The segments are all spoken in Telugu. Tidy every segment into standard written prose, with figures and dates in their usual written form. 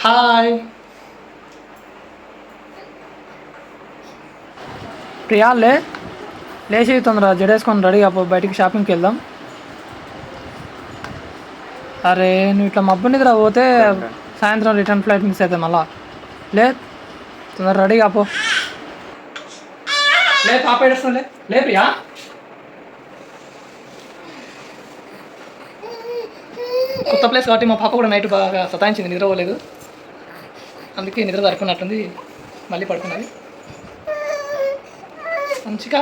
హాయ్ ప్రియా, లేచి తొందర జడేసుకొని రెడీ అపో, బయటికి షాపింగ్కి వెళ్దాం. అరే నువ్వు ఇట్లా మబ్బు నిద్ర పోతే సాయంత్రం రిటర్న్ ఫ్లైట్ మిస్ అవుతాయి మళ్ళా. తొందర రెడీ అపో. పాప ఏడుస్తుంది. లే ప్రియా. కొత్త ప్లేస్ కాబట్టి మా పాప కూడా నైట్ బాగా సతాయించింది, నిద్ర పోలేదు. అందుకే నిద్ర జరుపుకున్నట్టుంది, మళ్ళీ పడుకున్నది. మంచిగా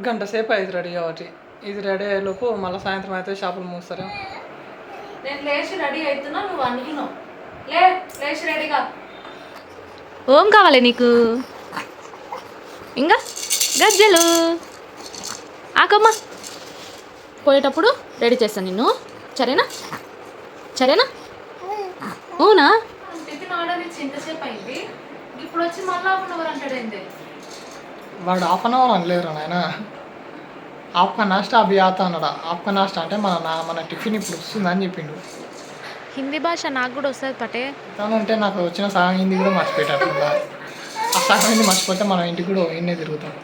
గంట సేపు అయింది రెడీ కాబట్టి. ఇది రెడీ అయ్యేలోపు మళ్ళీ సాయంత్రం అయితే షాపులు మూస్తారు. నేను లేచి రెడీ అవుతున్నా, నువ్వు అనుకున్నావు. లేచి రెడీగా. ఓం కావాలి నీకు? ఇంకా గజ్జలు ఆకమ్మ. పోయేటప్పుడు రెడీ చేస్తాను నిన్ను, సరేనా? అవునా? టిఫిన్ ఆర్డర్ ఇచ్చి ఇంతసేపు అయింది, ఇప్పుడు వచ్చి మళ్ళీ హాఫ్ అవర్ అంటాడేంది? వాడు హాఫ్ అన్ అవర్ అనలేరు నాయన. ఆప్కా నాస్టా అభి ఆతా అన్నాడా. ఆప్కా నాస్టా అంటే మన టిఫిన్ ఇప్పుడు వస్తుందని చెప్పిండు. హిందీ భాష నాకు కూడా వస్తుంది పటే. తను ఉంటే నాకు వచ్చిన సగం హిందీ కూడా మర్చిపోయేటట్టు. ఆ సగం హిందీ మర్చిపోతే మనం ఇంటికి కూడా ఇన్నే తిరుగుతాం.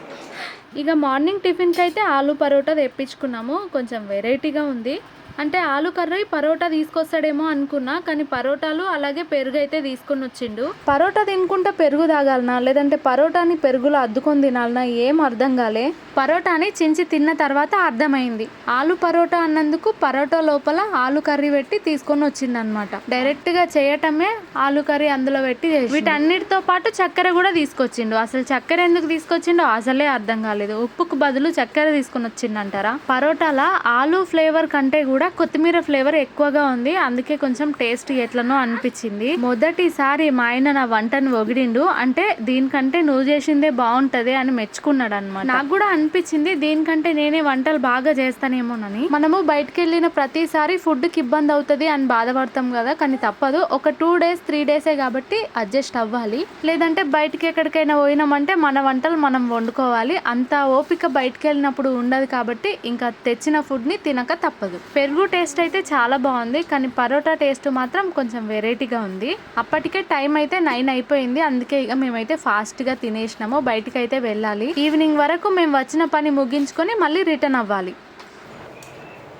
ఇక మార్నింగ్ టిఫిన్కి అయితే ఆలు పరోటా తెప్పించుకున్నాము. కొంచెం వెరైటీగా ఉంది. అంటే ఆలు కర్రీ పరోటా తీసుకొస్తాడేమో అనుకున్నా, కానీ పరోటాలు అలాగే పెరుగు అయితే తీసుకొని వచ్చిండు. పరోటా తినుకుంటా పెరుగు తాగాలనా, లేదంటే పరోటాని పెరుగులో అద్దుకొని తినాలనా ఏం అర్థం కాలే. పరోటాని చించి తిన్న తర్వాత అర్థమైంది. ఆలు పరోటా అన్నందుకు పరోటా లోపల ఆలు కర్రీ పెట్టి తీసుకొని వచ్చిండు అనమాట. డైరెక్ట్ గా చేయటమే ఆలు కర్రీ అందులో పెట్టి వీటన్నిటితో పాటు చక్కెర కూడా తీసుకొచ్చిండు. అసలు చక్కెర ఎందుకు తీసుకొచ్చిండో అసలే అర్థం కాలేదు. ఉప్పుకు బదులు చక్కెర తీసుకొని వచ్చిండంటారా. పరోటాల ఆలు ఫ్లేవర్ కంటే కూడా కొత్తిమీర ఫ్లేవర్ ఎక్కువగా ఉంది, అందుకే కొంచెం టేస్ట్ ఎట్లనో అనిపించింది. మొదటిసారి మా ఆయన నా వంటను పొగిడిండు. అంటే దీనికంటే నువ్వు చేసిందే బాగుంటది అని మెచ్చుకున్నాడు అనమాట. నాకు కూడా అనిపించింది దీనికంటే నేనే వంటలు బాగా చేస్తానేమోనని. మనము బయటకు వెళ్ళిన ప్రతిసారి ఫుడ్కి ఇబ్బంది అవుతుంది అని బాధపడతాం కదా, కానీ తప్పదు. ఒక 2 days 3 days కాబట్టి అడ్జస్ట్ అవ్వాలి. లేదంటే బయటకి ఎక్కడికైనా పోయినామంటే మన వంటలు మనం వండుకోవాలి. అంత ఓపిక బయటకు వెళ్ళినప్పుడు ఉండదు కాబట్టి ఇంకా తెచ్చిన ఫుడ్ని తినక తప్పదు. పెరుగు టేస్ట్ అయితే చాలా బాగుంది, కానీ పరోటా టేస్ట్ మాత్రం కొంచెం వెరైటీగా ఉంది. అప్పటికే టైం అయితే 9 అయిపోయింది, అందుకే ఇక మేమైతే ఫాస్ట్గా తినేసినాము. బయటికి అయితే వెళ్ళాలి. ఈవినింగ్ వరకు మేము వచ్చిన పని ముగించుకొని మళ్ళీ రిటర్న్ అవ్వాలి.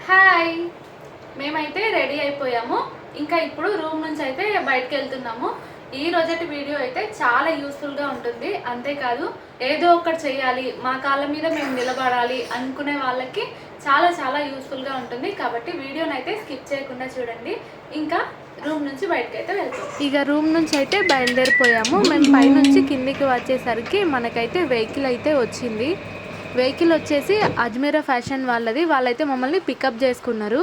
హాయ్, మేమైతే రెడీ అయిపోయాము. ఇంకా ఇప్పుడు రూమ్ నుంచి అయితే బయటకు వెళ్తున్నాము. ఈ రోజటి వీడియో అయితే చాలా యూస్ఫుల్గా ఉంటుంది. అంతేకాదు ఏదో ఒకటి చేయాలి, మా కాళ్ళ మీద మేము నిలబడాలి అనుకునే వాళ్ళకి చాలా చాలా యూస్ఫుల్గా ఉంటుంది. కాబట్టి వీడియోని అయితే స్కిప్ చేయకుండా చూడండి. ఇంకా రూమ్ నుంచి బయటకు అయితే వెళ్తాం. ఇక రూమ్ నుంచి అయితే బయలుదేరిపోయాము. మేము పైనుంచి కిందికి వచ్చేసరికి మనకైతే వెహికల్ అయితే వచ్చింది. వెహికల్ వచ్చేసి అజ్మీరా ఫ్యాషన్ వాళ్ళది. వాళ్ళైతే మమ్మల్ని పికప్ చేసుకున్నారు.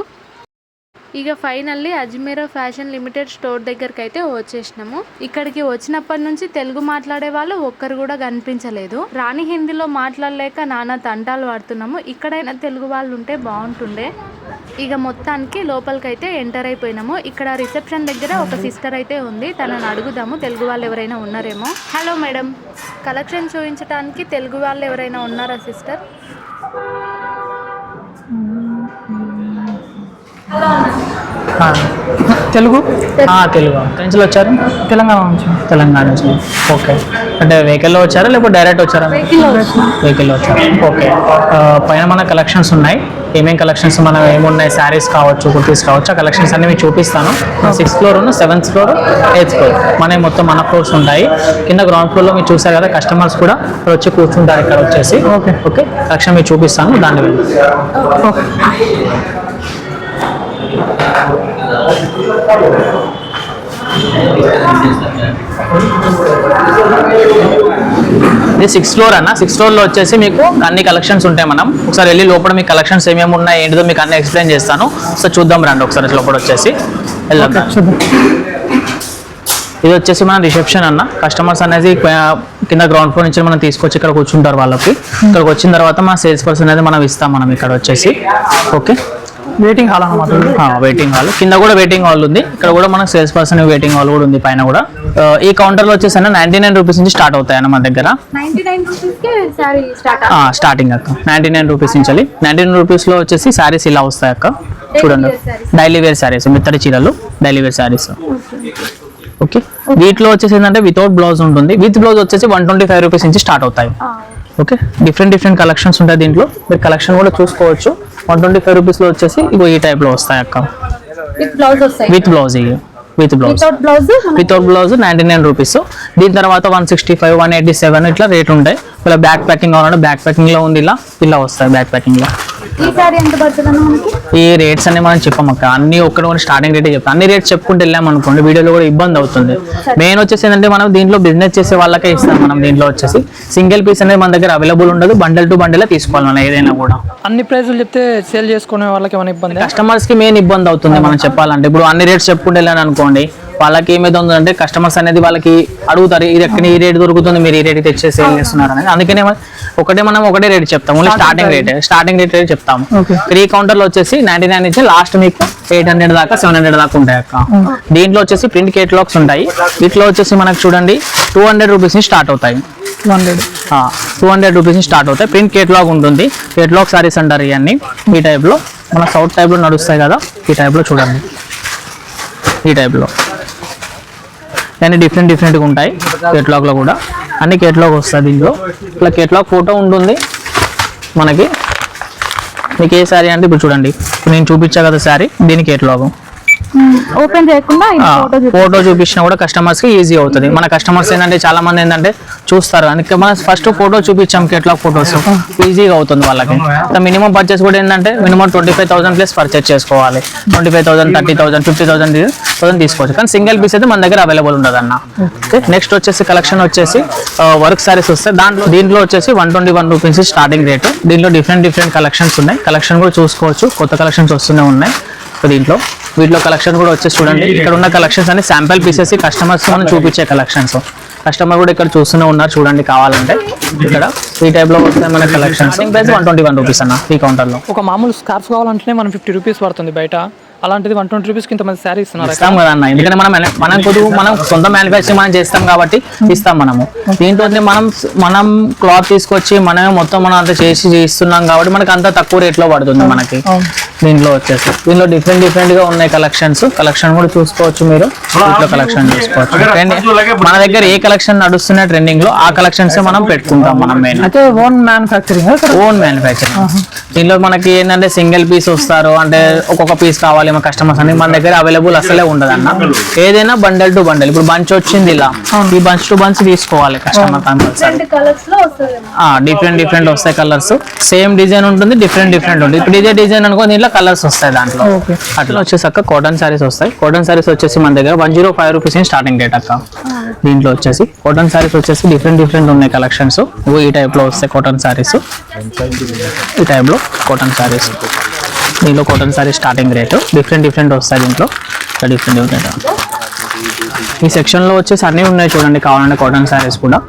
ఇక finally Ajmeera fashion limited store దగ్గరికి అయితే వచ్చేసినాము. ఇక్కడికి వచ్చినప్పటి నుంచి తెలుగు మాట్లాడే వాళ్ళు ఒక్కరు కూడా కనిపించలేదు. రాని హిందీలో మాట్లాడలేక నానా తంటాలు పడుతున్నాము. ఇక్కడైనా తెలుగు వాళ్ళు ఉంటే బాగుంటుండే. ఇక మొత్తానికి లోపలికి అయితే ఎంటర్ అయిపోయినాము. ఇక్కడ రిసెప్షన్ దగ్గర ఒక సిస్టర్ అయితే ఉంది, తనని అడుగుదాము తెలుగు వాళ్ళు ఎవరైనా ఉన్నారేమో. హలో మేడం, కలెక్షన్ చూపించడానికి తెలుగు వాళ్ళు ఎవరైనా ఉన్నారా సిస్టర్? తెలుగు తెలుగు. ఎక్కడి నుంచి వచ్చారు? తెలంగాణ నుంచి. ఓకే, అంటే వెహికల్లో వచ్చారా లేకపోతే డైరెక్ట్ వచ్చారా? వెహికల్లో వచ్చారు. ఓకే, పైన మన కలెక్షన్స్ ఉన్నాయి. ఏమేమి కలెక్షన్స్ మనం ఏమున్నాయి, శారీస్ కావచ్చు, కుర్తీస్ కావచ్చు, ఆ కలెక్షన్స్ అన్ని మీకు చూపిస్తాను. 6th floor, 7th floor, 8th floor మన మొత్తం మన ఫ్లోర్స్ ఉంటాయి. కింద గ్రౌండ్ ఫ్లోర్లో మీరు చూసారు కదా, కస్టమర్స్ కూడా వచ్చి కూర్చుంటారు ఇక్కడ వచ్చేసి. ఓకే, కలెక్షన్ మీకు చూపిస్తాను, దాన్ని వెళ్ళి. ఇది 6th floor అన్న. 6th floor లో వచ్చేసి మీకు అన్ని కలెక్షన్స్ ఉంటాయి. మనం ఒకసారి వెళ్ళి లోపల మీకు కలెక్షన్స్ ఏమేమి ఉన్నాయి ఏంటిదో మీకు అన్ని ఎక్స్ప్లెయిన్ చేస్తాను. సో చూద్దాం రండి ఒకసారి లోపల వచ్చేసి వెళ్దాం. ఇది వచ్చేసి మన రిసెప్షన్ అన్న. కస్టమర్స్ అనేది కింద గ్రౌండ్ ఫ్లోర్ నుంచి మనం తీసుకొచ్చి ఇక్కడ కూర్చుంటారు. వాళ్ళకి ఇక్కడికి వచ్చిన తర్వాత మన సేల్స్ పర్సన్ అనేది మనం ఇస్తాం. మనం ఇక్కడ వచ్చేసి ఓకే వెయిటింగ్ హాల్ అన్నమాట. వెయిటింగ్ హాల్ కింద కూడా వెయిటింగ్ హాల్ ఉంది. ఇక్కడ కూడా మనకు సేల్స్ పర్సన్ వెయిటింగ్ హాల్ కూడా ఉంది పైన కూడా. ఈ కౌంటర్ లో వచ్చేసి 99 రూపీస్ నుంచి స్టార్ట్ అవుతాయి అన్న మన దగ్గర. 99 రూపీస్కే సారీ స్టార్టింగ్ అక్క 99 రూపీస్ నుంచి. 99 రూపీస్ లో వచ్చేసి శారీస్ ఇలా వస్తాయి అక్క. చూడండి డైలీ వేర్ శారీస్, మెత్తడి చీరలు డైలీ వేర్ శారీస్. ఓకే, వీటిలో వచ్చేసి ఏంటంటే వితౌట్ బ్లౌజ్ ఉంటుంది, విత్ బ్లౌజ్ వచ్చేసి 125 రూపీస్ నుంచి స్టార్ట్ అవుతాయి. ఓకే, డిఫరెంట్ కలెక్షన్స్ ఉంటాయి దీంట్లో, మీరు కలెక్షన్ కూడా చూసుకోవచ్చు. 125 రూపీస్లో వచ్చేసి ఇగో ఈ టైప్లో వస్తాయి అక్క, with blouse. Without blouse 99 rupees. దీని తర్వాత 165, 187 ఇట్లా రేట్ ఉంటాయి. ఇలా బ్యాక్ ప్యాకింగ్ కావాలంటే బ్యాక్ ప్యాకింగ్ లో ఉంది, ఇలా వస్తాయి బ్యాక్ ప్యాకింగ్ లో. ఈ రేట్స్ అన్ని మనం చెప్పమక్క, అన్ని ఒక్కటి స్టార్టింగ్ రేటే చెప్తాం. అన్ని రేట్స్ చెప్పుకుంటూ వెళ్ళాం అనుకోండి వీడియోలో కూడా ఇబ్బంది అవుతుంది. మెయిన్ వచ్చేసి ఏంటంటే మనం దీంట్లో బిజినెస్ చేసే వాళ్ళకే ఇస్తాం. మనం దీంట్లో వచ్చేసి సింగిల్ పీస్ అనేది మన దగ్గర అవైలబుల్ ఉండదు, బండల్ టు బండలే తీసుకోవాలి మనం ఏదైనా కూడా. అన్ని ప్రైజులు చెప్తే సేల్ చేసుకునే వాళ్ళకి ఏమైనా ఇబ్బంది? కస్టమర్స్ కి మెయిన్ ఇబ్బంది అవుతుంది మనం చెప్పాలంటే. ఇప్పుడు అన్ని రేట్స్ చెప్పుకుంటూ వెళ్ళాను అనుకోండి, వాళ్ళకి ఏమైతుందంటే కస్టమర్స్ అనేది వాళ్ళకి అడుగుతారు, ఇది ఎక్కడ ఈ రేట్ దొరుకుతుంది, మీరు ఈ రేట్ తెచ్చే సేల్ చేస్తున్నారు అనేది. అందుకనే మనం ఒకటే రేట్ చెప్తాము, ఓన్లీ స్టార్టింగ్ రేట్ చెప్తాము. 3 కౌంటర్లు వచ్చేసి 99 నుంచి లాస్ట్ మీకు 800 దాకా 700 దాకా ఉంటాయి అక్క. దీంట్లో వచ్చేసి ప్రింట్ కేటలాగ్స్ ఉంటాయి. వీటిలో వచ్చేసి మనకు చూడండి 200 రూపీస్ నుంచి స్టార్ట్ అవుతాయి. 200 రూపీస్ నుంచి స్టార్ట్ అవుతాయి. ప్రింట్ కేటలాగ్ ఉంటుంది, కేటలాగ్ సారీస్ అంటారు ఇవన్నీ. ఈ టైప్ లో మన సౌత్ టైప్ లో నడుస్తాయి కదా, ఈ టైప్ లో చూడండి. ఈ టైప్ లో అన్ని డిఫరెంట్గా ఉంటాయి. కేటలాగ్ లో కూడా అన్ని కేటలాగ్ వస్తుంది. దీంట్లో ఇట్లా కేటలాగ్ ఫోటో ఉంటుంది మనకి. మీకు ఏ శారీ అంటే ఇప్పుడు చూడండి, నేను చూపించా కదా శారీ, దీని కేటలాగ్ ఓపెన్ చేయకుండా ఫోటో చూపించినా కూడా కస్టమర్స్ కి ఈజీ అవుతుంది. మన కస్టమర్స్ ఏంటంటే చాలా మంది ఏంటంటే చూస్తారు, అందుకే మనం ఫస్ట్ ఫోటో చూపించాం కేటలాగ్ ఫోటోస్, ఈజీగా అవుతుంది వాళ్ళకి. మినిమం పర్చేస్ కూడా ఏంటంటే మినిమం 25,000 ప్లస్ పర్చేస్ చేసుకోవాలి. 25,000, 30,000, 50,000 తీసుకోవచ్చు. కానీ సింగిల్ పీస్ అయితే మన దగ్గర అవైలబుల్ ఉండదు అన్న. నెక్స్ట్ వచ్చేసి కలెక్షన్ వచ్చేసి వర్క్ సారీస్ వస్తాయి. దీంట్లో వచ్చేసి 121 రూపీస్ స్టార్టింగ్ రేటు. దీంట్లో డిఫరెంట్ కలెక్షన్స్ ఉన్నాయి. కలెక్షన్ కూడా చూసుకోవచ్చు, కొత్త కలెక్షన్స్ వస్తూనే ఉన్నాయి వీటిలో కలెక్షన్ కూడా వచ్చేసి చూడండి. ఇక్కడ ఉన్న కలెక్షన్స్ అన్ని శాంపిల్ పీసెస్ కస్టమర్స్ మనం చూపించే కలెక్షన్స్. కస్టమర్ కూడా ఇక్కడ చూస్తూనే ఉన్నారు చూడండి. కావాలంటే ఇక్కడ ఈ టైప్ లో వస్తాయి మన కలెక్షన్స్. ప్రైస్ 121 రూపీస్ అన్న ఈ కౌంటర్ లో. ఒక మామూలు స్కార్ఫ్ కావాలంటే మనం 50 రూపీస్ పడుతుంది బయట, అలాంటిది 120 రూపీస్ కి ఇంతమంది శారీ ఇస్తున్నారు. ఇస్తాం కదా అన్న, ఎందుకంటే మనం సొంత మ్యానుఫ్యాక్చరింగ్ మనం చేస్తాం కాబట్టి ఇస్తాం. దీంట్లో మనం క్లాత్ తీసుకొచ్చి మనమే మొత్తం మనం అంతా చేసి ఇస్తున్నాం కాబట్టి మనకి అంత తక్కువ రేట్ లో పడుతుంది మనకి. దీంట్లో వచ్చేసి డిఫరెంట్ గా ఉన్నాయి కలెక్షన్ కూడా చూసుకోవచ్చు మీరు. దీంట్లో కలెక్షన్ చూసుకోవచ్చు. మన దగ్గర ఏ కలెక్షన్ నడుస్తున్న ట్రెండింగ్ లో ఆ కలెక్షన్స్ మనం పెట్టుకుంటాం. మనం మెయిన్ అయితే ఓన్ మ్యానుఫ్యాక్చరింగ్. దీనిలో మనకి ఏంటంటే సింగిల్ పీస్ వస్తారు అంటే ఒక్కొక్క పీస్ కావాలి మా కస్టమర్స్ అని మన దగ్గర అవైలబుల్ అసలే ఉండదు అన్న. ఏదైనా బండల్ టు బండల్. ఇప్పుడు బంచ్ వచ్చింది ఇలా, ఈ బంచ్ టు బంచ్ తీసుకోవాలి కస్టమర్ కంపల్సరీ. డిఫరెంట్ వస్తాయి కలర్స్. సేమ్ డిజైన్ ఉంటుంది, డిఫరెంట్ ఉంటుంది. ఇప్పుడు ఇదే డిజైన్ అనుకో దీంట్లో కలర్స్ వస్తాయి దాంట్లో. అట్లా వచ్చేసాక కాటన్ సారీస్ వస్తాయి. కాటన్ సారీస్ వచ్చేసి మన దగ్గర 105 రూపీస్ స్టార్టింగ్ రేట్ అక్క. దీంట్లో వచ్చేసి కాటన్ సారీస్ వచ్చేసి డిఫరెంట్ ఉన్నాయి కలెక్షన్స్. ఈ టైప్ లో వస్తాయి కాటన్ సారీస్. ఈ టైప్ లో కాటన్ సారీస్. దీంట్లో cotton sorry starting rate different వస్తాయి. దీంట్లో డిఫరెంట్ ఈ సెక్షన్లో వచ్చేసి అన్నీ ఉన్నాయి చూడండి. కావాలంటే కాటన్ సారీస్ కూడా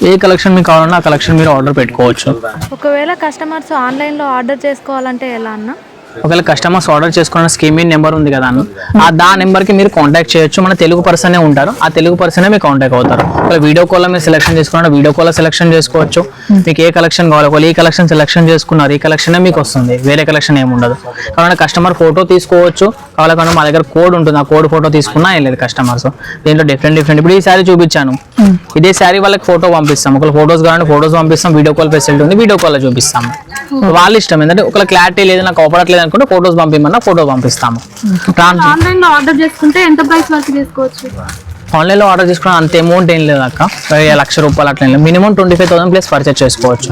ఏ కలెక్షన్ మీకు కావాలన్నా ఆ కలెక్షన్ మీరు ఆర్డర్ పెట్టుకోవచ్చు. ఒకవేళ కస్టమర్స్ ఆన్లైన్లో ఆర్డర్ చేసుకోవాలంటే ఎలా అన్న? ఒకవేళ కస్టమర్స్ ఆర్డర్ చేసుకున్న స్కీమింగ్ నెంబర్ ఉంది కదా అన్న, ఆ నెంబర్కి మీరు కాంటాక్ట్ చేయొచ్చు. మన తెలుగు పర్సనే ఉంటారు, ఆ తెలుగు పర్సనే మీరు కాంటాక్ట్ అవుతారు. వీడియో కాల్లో మీరు సెలెక్షన్ చేసుకున్నా వీడియో కాల్లో సెలెక్షన్ చేసుకోవచ్చు. మీకు ఏ కలెక్షన్ కావాలి, ఒకవేళ ఈ కలెక్షన్ సెలెక్షన్ చేసుకున్నారు ఈ కలెక్షనే మీకు వస్తుంది, వేరే కలెక్షన్ ఏమి ఉండదు. కాబట్టి కస్టమర్ ఫోటో తీసుకోవచ్చు. కావాలంటే మా దగ్గర కోడ్ ఉంటుంది, ఆ కోడ్ ఫోటో తీసుకున్నా ఏం లేదు కస్టమర్స్. దీంట్లో డిఫరెంట్ ఇప్పుడు ఈ శారీ చూపించాను, ఇదే శారీ వాళ్ళకి ఫోటో పంపిస్తాం. ఒకవేళ ఫోటోస్ కావాలంటే ఫోటోస్ పంపిస్తాం. వీడియో కాల్ ఫెసిలిటీ ఉంది, వీడియో కాల్లో చూపిస్తాము. వాళ్ళ ఇష్టం. ఎందుకంటే ఒకవేళ క్లారిటీ లేదు నాకు అవపడట్లేదు అనుకుంటే ఫోటోస్ పంపిమన్నా ఫోటో పంపిస్తాము. ఆన్లైన్ లో ఆర్డర్ చేసుకుంటే ఎంత ప్రైస్ వరకు తీసుకోవచ్చు? ఆన్లైన్లో ఆర్డర్ చేసుకున్న అంత అమౌంట్ ఏం లేదు అక్క, 1,00,000 రూపాయలు అట్లా లేదు. మినిమం 25,000 ప్లస్ పర్చేస్ చేసుకోవచ్చు.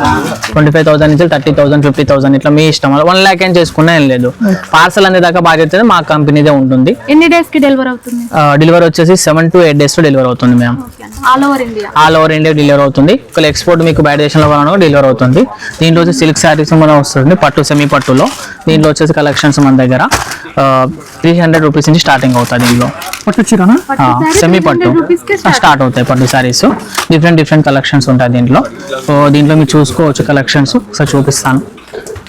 25,000 నుంచి 30,000, 50,000 ఇట్లా మీ ఇష్టం. 1 lakh ఏం చేసుకున్నా ఏం లేదు. పార్సల్ అనేదాకా బాధ్యత మా కంపెనీదే ఉంటుంది. ఎన్ని డేస్ కి డెలివరీ అవుతుంది? డెలివరీ వచ్చేసి 7 to 8 days లో డెలివరీ అవుతుంది ma'am. All over India delivery అవుతుంది. ఒకవేళ ఎక్స్పోర్ట్ మీకు బయట దేశంలో కావాలన్నా డెలివరీ అవుతుంది. దీంట్లో వచ్చి సిల్క్ శారీస్ మనం వస్తుంది, పట్టు సెమీ పట్టులో. దీంట్లో వచ్చేసి కలెక్షన్స్ మన దగ్గర 300 రూపీస్ నుంచి స్టార్టింగ్ అవుతుంది. దీనిలో పట్టు చీరనా? సెమీ పట్టు స్టార్ట్ అవుతాయి పట్టు శారీస్. డిఫరెంట్ కలెక్షన్స్ ఉంటాయి దీంట్లో. దీంట్లో మీరు చూసుకోవచ్చు కలెక్షన్స్. ఒకసారి చూపిస్తాను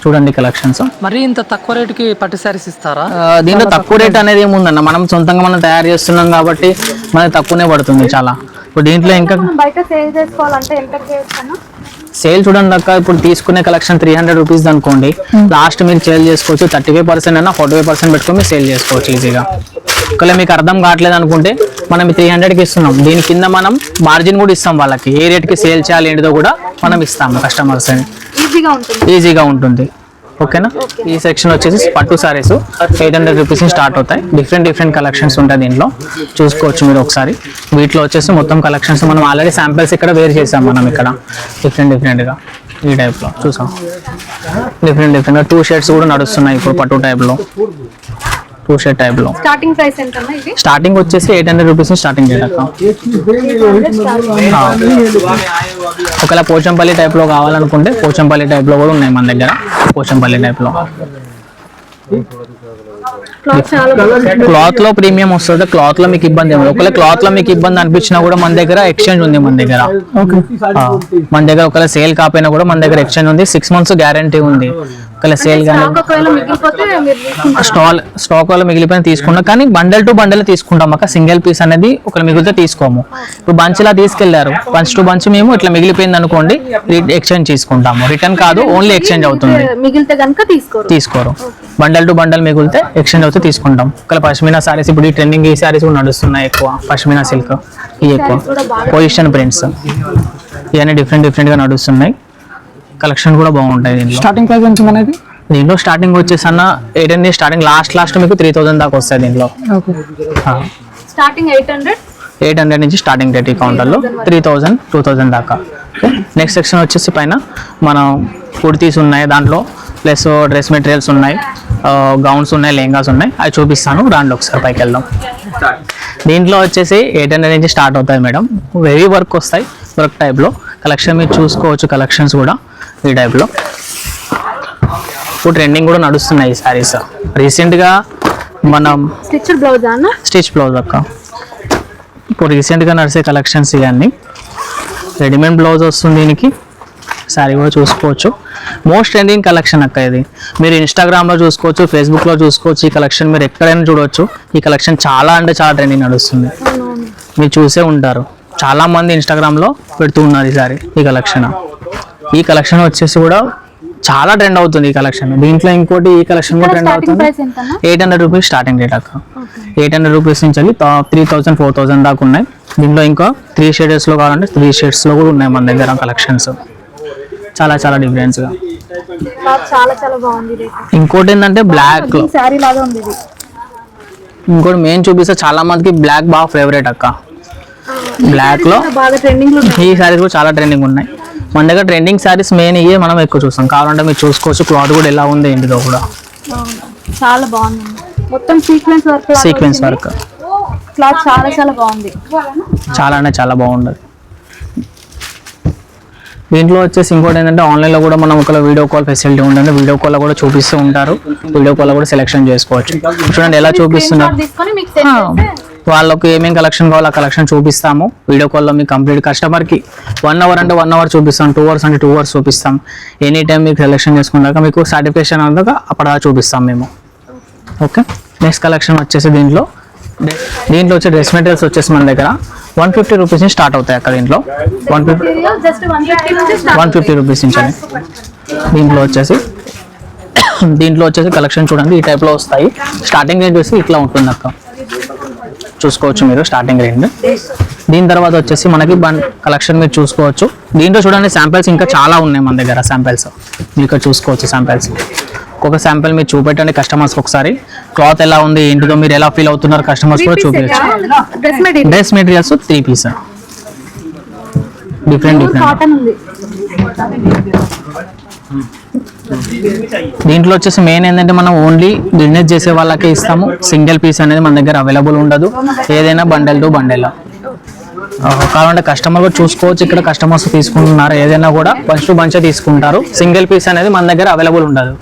చూడండి కలెక్షన్స్. మరి ఇంత తక్కువ రేటుకి పట్టు శారీస్ ఇస్తారా? దీంట్లో తక్కువ రేట్ అనేది ఏముందన్న, మనం సొంతంగా మనం తయారు చేస్తున్నాం కాబట్టి మనకి తక్కువనే పడుతుంది చాలా. ఇప్పుడు దీంట్లో ఇంకా బయట సేల్ చేసుకోవాలంటే ఎంత చేయొచ్చు? సేల్ చూడండి అక్క, ఇప్పుడు తీసుకునే కలెక్షన్ 300 రూపీస్ అనుకోండి, లాస్ట్ మీరు సేల్ చేసుకోవచ్చు 35% అయినా 45% పెట్టుకొని మీరు సేల్ చేసుకోవచ్చు ఈజీగా. ఒకవేళ మీకు అర్థం కావట్లేదు అనుకుంటే మనం 300కి ఇస్తున్నాం, దీని కింద మనం మార్జిన్ కూడా ఇస్తాం వాళ్ళకి, ఏ రేట్కి సేల్ చేయాలి ఏంటిదో కూడా మనం ఇస్తాము కస్టమర్స్ అని, ఈజీగా ఉంటుంది. ఓకేనా. ఈ సెక్షన్ వచ్చేసి పట్టు సారీస్ 800 రూపీస్ స్టార్ట్ అవుతాయి. డిఫరెంట్ కలెక్షన్స్ ఉంటాయి దీంట్లో, చూసుకోవచ్చు మీరు ఒకసారి. వీటిలో వచ్చేసి మొత్తం కలెక్షన్స్ మనం ఆల్రెడీ శాంపిల్స్ ఇక్కడ వేర్ చేసాం మనం, ఇక్కడ డిఫరెంట్గా ఈ టైప్లో చూసాం. డిఫరెంట్గా 2 షేడ్స్ కూడా నడుస్తున్నాయి ఇప్పుడు పట్టు టైప్లో, 2 షేడ్ టైప్లో. స్టార్టింగ్ ప్రైస్ ఎంత ఇది? స్టార్టింగ్ వచ్చేసి 800 రూపీస్ స్టార్టింగ్ రేట్ అక్క. ఒకవేళ పోచంపల్లి టైప్లో కావాలనుకుంటే పోచంపల్లి టైప్లో కూడా ఉన్నాయి మన దగ్గర. పోచంపల్లి టైప్లో క్లాత్ లో ప్రీమియం వస్తుంది, క్లాత్ లో మీకు ఇబ్బంది ఏమి. ఒకవేళ క్లాత్ లో మీకు ఇబ్బంది అనిపించినా కూడా మన దగ్గర ఎక్స్చేంజ్ ఉంది. మన దగ్గర ఒకవేళ సేల్ కాపోయినా కూడా మన దగ్గర ఎక్స్చేంజ్ ఉంది, 6 months గ్యారంటీ ఉంది. ఒకవేళ సేల్ కానీ స్టాక్ వల్ల మిగిలిపోయిన తీసుకున్నాం, కానీ బండల్ టు బండల్ తీసుకుంటాం అక్క. సింగిల్ పీస్ అనేది ఒకవేళ మిగిలితే తీసుకోము. ఇప్పుడు బంచ్ లా తీసుకెళ్లారు, బంచ్ టు బంచ్ మేము ఇట్లా మిగిలిపోయింది అనుకోండి ఎక్స్చేంజ్ తీసుకుంటాము. రిటర్న్ కాదు, ఓన్లీ ఎక్స్చేంజ్ అవుతుంది. మిగిలితే కనుక తీసుకోరు. బండల్ టు బండల్ మిగిలితే ఎక్స్చేంజ్ అవుతే తీసుకుంటాం. ఒకవేళ పష్మినా సారీస్, ఇప్పుడు ఈ ట్రెండింగ్ ఈ సారీస్ కూడా నడుస్తున్నాయి ఎక్కువ, పష్మినా సిల్క్ ఇవి ఎక్కువ, పొజిషన్ ప్రింట్స్ ఇవన్నీ డిఫరెంట్ గా నడుస్తున్నాయి. కలెక్షన్ కూడా బాగుంటాయి దీంట్లో. స్టార్టింగ్ ప్రైస్ ఎంత అనేది? దీంట్లో స్టార్టింగ్ వచ్చేసి అన్న 800 స్టార్టింగ్, లాస్ట్ మీకు 3000 దాకా వస్తాయి దీంట్లో. స్టార్టింగ్ 800 నుంచి స్టార్టింగ్ రేట్ ఈ కౌంటర్లో 3000 2000 దాకా. నెక్స్ట్ సెక్షన్ వచ్చేసి పైన మన కుర్తీస్ ఉన్నాయి దాంట్లో, ప్లస్ డ్రెస్ మెటీరియల్స్ ఉన్నాయి, గౌన్స్ ఉన్నాయి, లెహంగాస్ ఉన్నాయి, అవి చూపిస్తాను. దాంట్లో ఒకసారి పైకి వెళ్దాం. దీంట్లో వచ్చేసి 800 నుంచి స్టార్ట్ అవుతాయి మేడం. హెవీ వర్క్ వస్తాయి, వర్క్ టైప్లో కలెక్షన్ మీరు చూసుకోవచ్చు. కలెక్షన్స్ కూడా ఈ టైప్లో ఇప్పుడు ట్రెండింగ్ కూడా నడుస్తున్నాయి ఈ సారీస్. రీసెంట్గా మనం స్టిచ్ బ్లౌజ్ అక్క, ఇప్పుడు రీసెంట్గా నడిచే కలెక్షన్స్ ఇవన్నీ. రెడీమేడ్ బ్లౌజ్ వస్తుంది దీనికి, సారీ కూడా చూసుకోవచ్చు. మోస్ట్ ట్రెండింగ్ కలెక్షన్ అక్క ఇది. మీరు ఇన్స్టాగ్రామ్లో చూసుకోవచ్చు, ఫేస్బుక్లో చూసుకోవచ్చు. ఈ కలెక్షన్ మీరు ఎక్కడైనా చూడవచ్చు. ఈ కలెక్షన్ చాలా అంటే చాలా ట్రెండింగ్ నడుస్తుంది, మీరు చూసే ఉంటారు. చాలా మంది ఇన్స్టాగ్రామ్లో పెడుతూ ఉన్నారు ఈసారి ఈ కలెక్షన్. ఈ కలెక్షన్ వచ్చేసి కూడా చాలా ట్రెండ్ అవుతుంది ఈ కలెక్షన్. దీంట్లో ఇంకోటి ఈ కలెక్షన్ కూడా ట్రెండ్ అవుతుంది. 800 రూపీస్ స్టార్టింగ్ రేట్ అక్క. 800 రూపీస్ నుంచి 3000 4000 దాకా ఉన్నాయి. దీంట్లో ఇంకా 3 షేడ్స్లో కావాలంటే 3 షేడ్స్లో కూడా ఉన్నాయి మన దగ్గర కలెక్షన్స్. చాలా డిఫరెన్స్గా. ఇంకోటి ఏంటంటే బ్లాక్, ఇంకోటి మెయిన్ చూపిస్తే చాలా మందికి బ్లాక్ బాగా ఫేవరెట్ అక్క. బ్లాక్ లో ఈ సారీస్ కూడా చాలా ట్రెండింగ్ ఉన్నాయి మన దగ్గర. ట్రెండింగ్ సారీస్ మెయిన్ ఇవే మనం ఎక్కువ చూస్తాం. కావాలంటే మీరు చూసుకోవచ్చు క్లాత్ కూడా ఎలా ఉంది ఏంటిదో కూడా. చాలా బాగుంది, మొత్తం సీక్వెన్స్ వర్క్ క్లాత్ చాలా బాగుంది. చాలా అంటే చాలా బాగుంది. దీంట్లో వచ్చేసి ఇంకోటి ఏంటంటే ఆన్లైన్లో కూడా మనం ఒకవేళ వీడియో కాల్ ఫెసిలిటీ ఉంటుంది, వీడియో కాల్ కూడా చూపిస్తూ ఉంటారు. వీడియో కాల్ కూడా సెలెక్షన్ చేసుకోవచ్చు. చూడండి ఎలా చూపిస్తున్నారు, వాళ్ళకి ఏమేమి కలెక్షన్ కావాలో ఆ కలెక్షన్ చూపిస్తాము. వీడియో కాల్లో మీకు కంప్లీట్ కస్టమర్కి 1 hour అంటే 1 hour చూపిస్తాం, 2 hours అంటే 2 hours చూపిస్తాం. ఎనీ టైం మీకు సెలెక్షన్ చేసుకున్నాక మీకు సాటిస్ఫాక్షన్ అందాక అప్పుడు చూపిస్తాం మేము. ఓకే. నెక్స్ట్ కలెక్షన్ వచ్చేసి దీంట్లో వచ్చే డ్రెస్ మెటీరియల్స్ వచ్చేసి మన దగ్గర 150 రూపీస్ నుంచి స్టార్ట్ అవుతాయి అక్కడ. దీంట్లో 150 రూపీస్ నుంచి. దీంట్లో వచ్చేసి కలెక్షన్ చూడండి ఈ టైప్లో వస్తాయి. స్టార్టింగ్ రేంజ్ వచ్చి ఇట్లా ఉంటుంది అక్క, చూసుకోవచ్చు మీరు స్టార్టింగ్ రేంజ్. దీని తర్వాత వచ్చేసి మనకి కలెక్షన్ మీరు చూసుకోవచ్చు. దీంట్లో చూడండి శాంపిల్స్ ఇంకా చాలా ఉన్నాయి మన దగ్గర. శాంపిల్స్ మీరు ఇక్కడ చూసుకోవచ్చు. శాంపిల్స్ ఒక్కొక్క శాంపిల్ మీరు చూపెట్టండి కస్టమర్స్ ఒకసారి. క్లాత్ ఎలా ఉంది ఏంటిదో మీరు ఎలా ఫీల్ అవుతున్నారు కస్టమర్స్ కూడా చూపించచ్చు. Dress materials 3 piece different. దీంట్లో వచ్చేసి మెయిన్ ఏంటంటే మనం ఓన్లీ బిజినెస్ చేసే వాళ్ళకే ఇస్తాము. సింగిల్ పీస్ అనేది మన దగ్గర అవైలబుల్ ఉండదు, ఏదైనా బండల్ టు బండల్. కావాలంటే కస్టమర్ కూడా చూసుకోవచ్చు. ఇక్కడ కస్టమర్స్ తీసుకుంటున్నారు ఏదైనా కూడా బంచ్ టు బంచ్ తీసుకుంటారు. సింగిల్ పీస్ అనేది మన దగ్గర అవైలబుల్ ఉండదు.